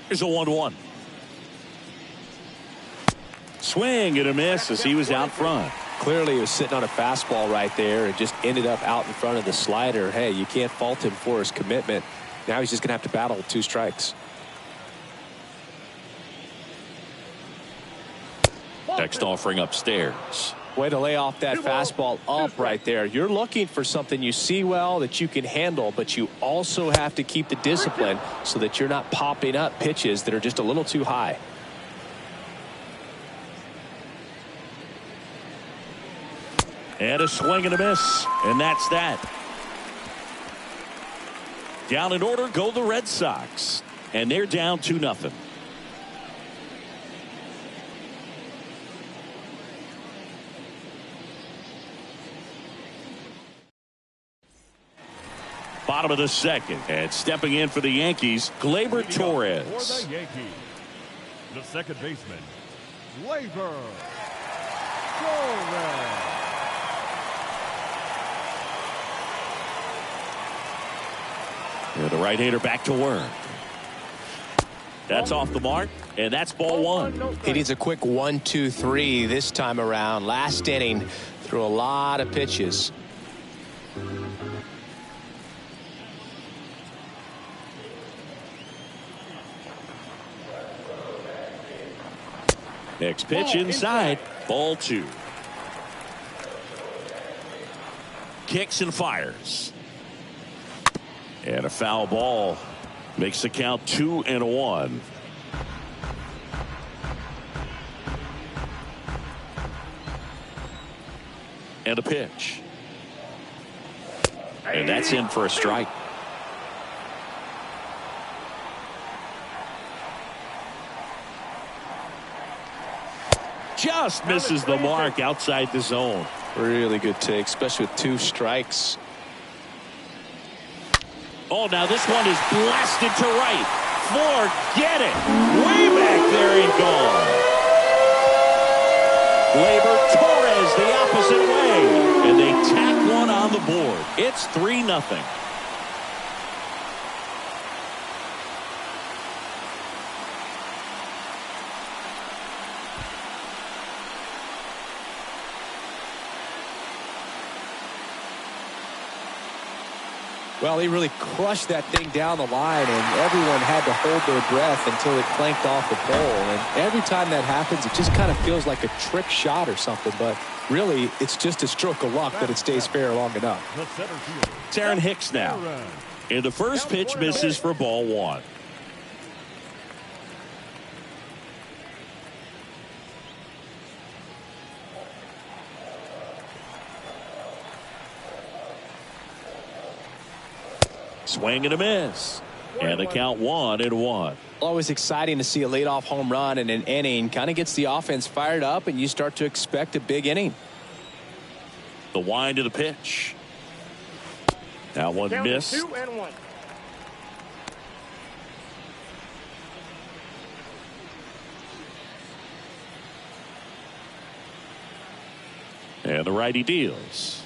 Here's a 1-1. Swing and a miss as he was out front. Clearly he was sitting on a fastball right there and just ended up out in front of the slider. Hey, you can't fault him for his commitment. Now he's just going to have to battle with 2 strikes. Next offering upstairs. Way to lay off that fastball up right there. You're looking for something you see well that you can handle, but you also have to keep the discipline so that you're not popping up pitches that are just a little too high. And a swing and a miss, and that's that. Down in order go the Red Sox, and they're down 2-0. Bottom of the second, and stepping in for the Yankees, Gleyber Torres. For the Yankees, the second baseman, Gleyber Torres. And the right-hander back to work. That's off the mark, and that's ball one. He needs a quick 1-2-3 this time around. Last inning, threw a lot of pitches. Next pitch inside, ball two. Kicks and fires. And a foul ball makes the count 2-1. And a pitch. And that's in for a strike. Just misses the mark outside the zone. Really good take, especially with 2 strikes. Oh, now this one is blasted to right. Forget it. Way back there and gone. Gleyber Torres the opposite way. And they tack one on the board. It's 3-0. Well, he really crushed that thing down the line, and everyone had to hold their breath until it clanked off the pole. And every time that happens, it just kind of feels like a trick shot or something. But really, it's just a stroke of luck that it stays fair long enough. It's Aaron Hicks now. And the first pitch misses for ball one. Swing and a miss. And the count 1-1. Always exciting to see a leadoff home run in an inning. Kind of gets the offense fired up, and you start to expect a big inning. The wind of the pitch. That one missed. 2-1. And the righty deals.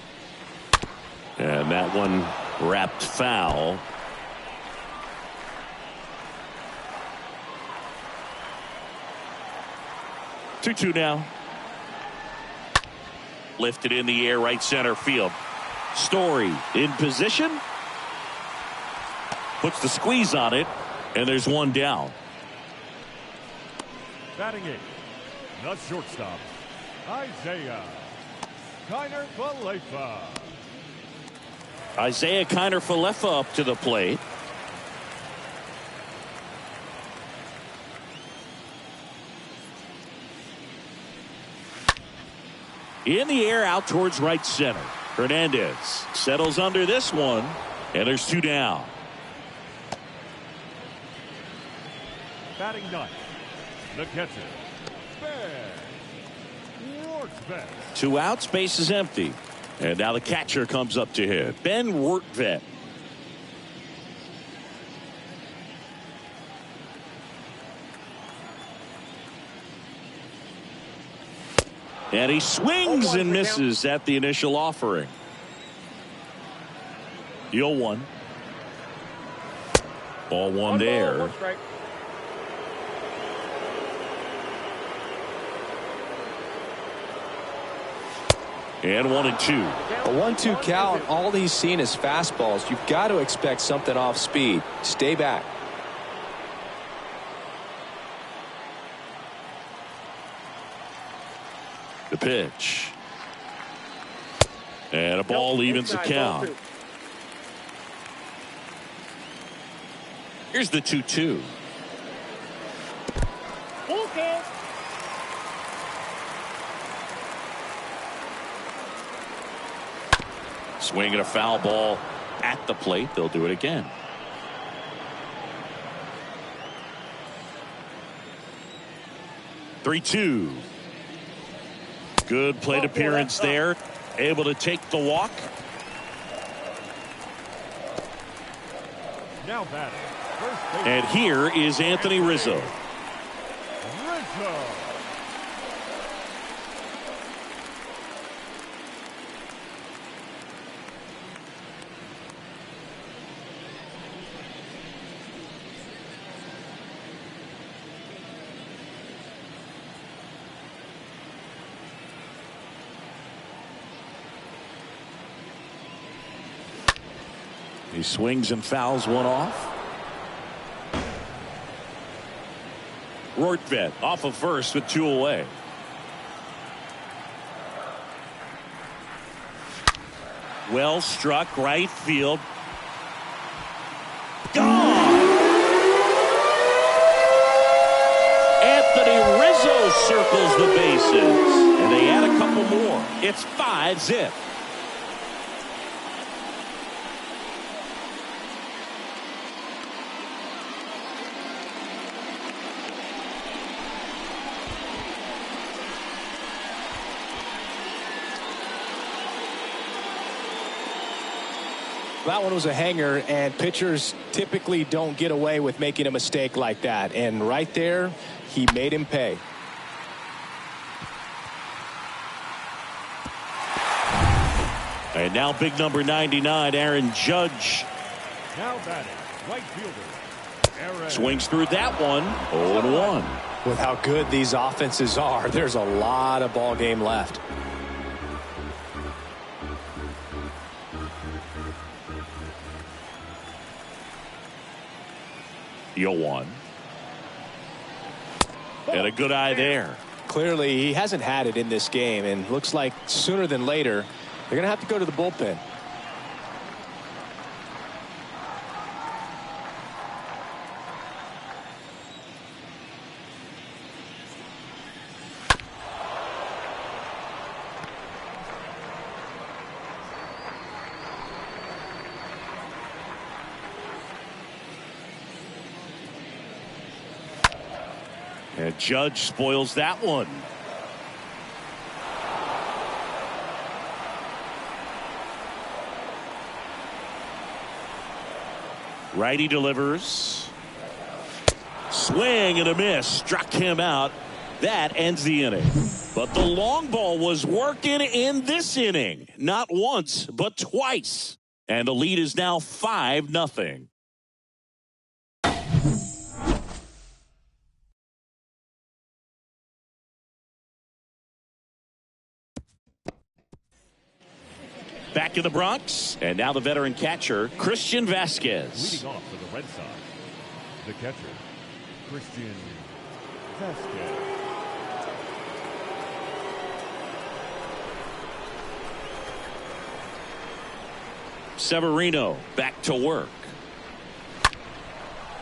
And that one wrapped foul. Two now. Lifted in the air, right center field. Story in position. Puts the squeeze on it, and there's one down. Batting eighth, the shortstop, Isaiah Kiner-Falefa. Isaiah Kiner-Falefa up to the plate. In the air out towards right center. Hernandez settles under this one, and there's two down. Batting ninth, the catcher, Ben Rortvedt. 2 outs, base is empty. And now the catcher comes up to hit. Ben Rortvedt. And he swings and misses at the initial offering. 0-1. Ball one there. And 1-2. A 1-2 count. All he's seen is fastballs. You've got to expect something off speed. Stay back. The pitch. And a ball evens the count. Here's the 2-2. Okay. Swinging a foul ball at the plate. They'll do it again. Three-two. Good plate appearance there. Able to take the walk. Now batting. And here is Anthony Rizzo. He swings and fouls one off. Rortvedt off of first with 2 away. Well struck right field. Gone! Anthony Rizzo circles the bases. And they add a couple more. It's 5-zip. That one was a hanger, and pitchers typically don't get away with making a mistake like that. And right there, he made him pay. And now big number 99, Aaron Judge. Now batting, right fielder, Aaron. Swings through that one, 0-1. With how good these offenses are, there's a lot of ball game left. One. And a good eye there. Clearly, he hasn't had it in this game, and looks like sooner than later, they're going to have to go to the bullpen. And Judge spoils that one. Righty delivers. Swing and a miss. Struck him out. That ends the inning. But the long ball was working in this inning. Not once, but twice. And the lead is now 5-0. Back in the Bronx, and now the veteran catcher, Christian Vasquez. Leading off for the Red Sox, the catcher, Christian Vasquez. Severino back to work.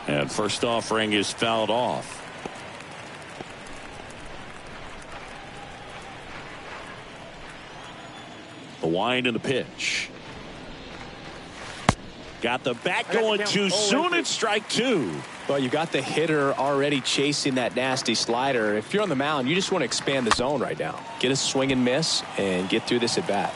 And first offering is fouled off. The wind and the pitch. Got the bat going too soon. It's strike 2. Well, you got the hitter already chasing that nasty slider. If you're on the mound, you just want to expand the zone right now. Get a swing and miss and get through this at bat.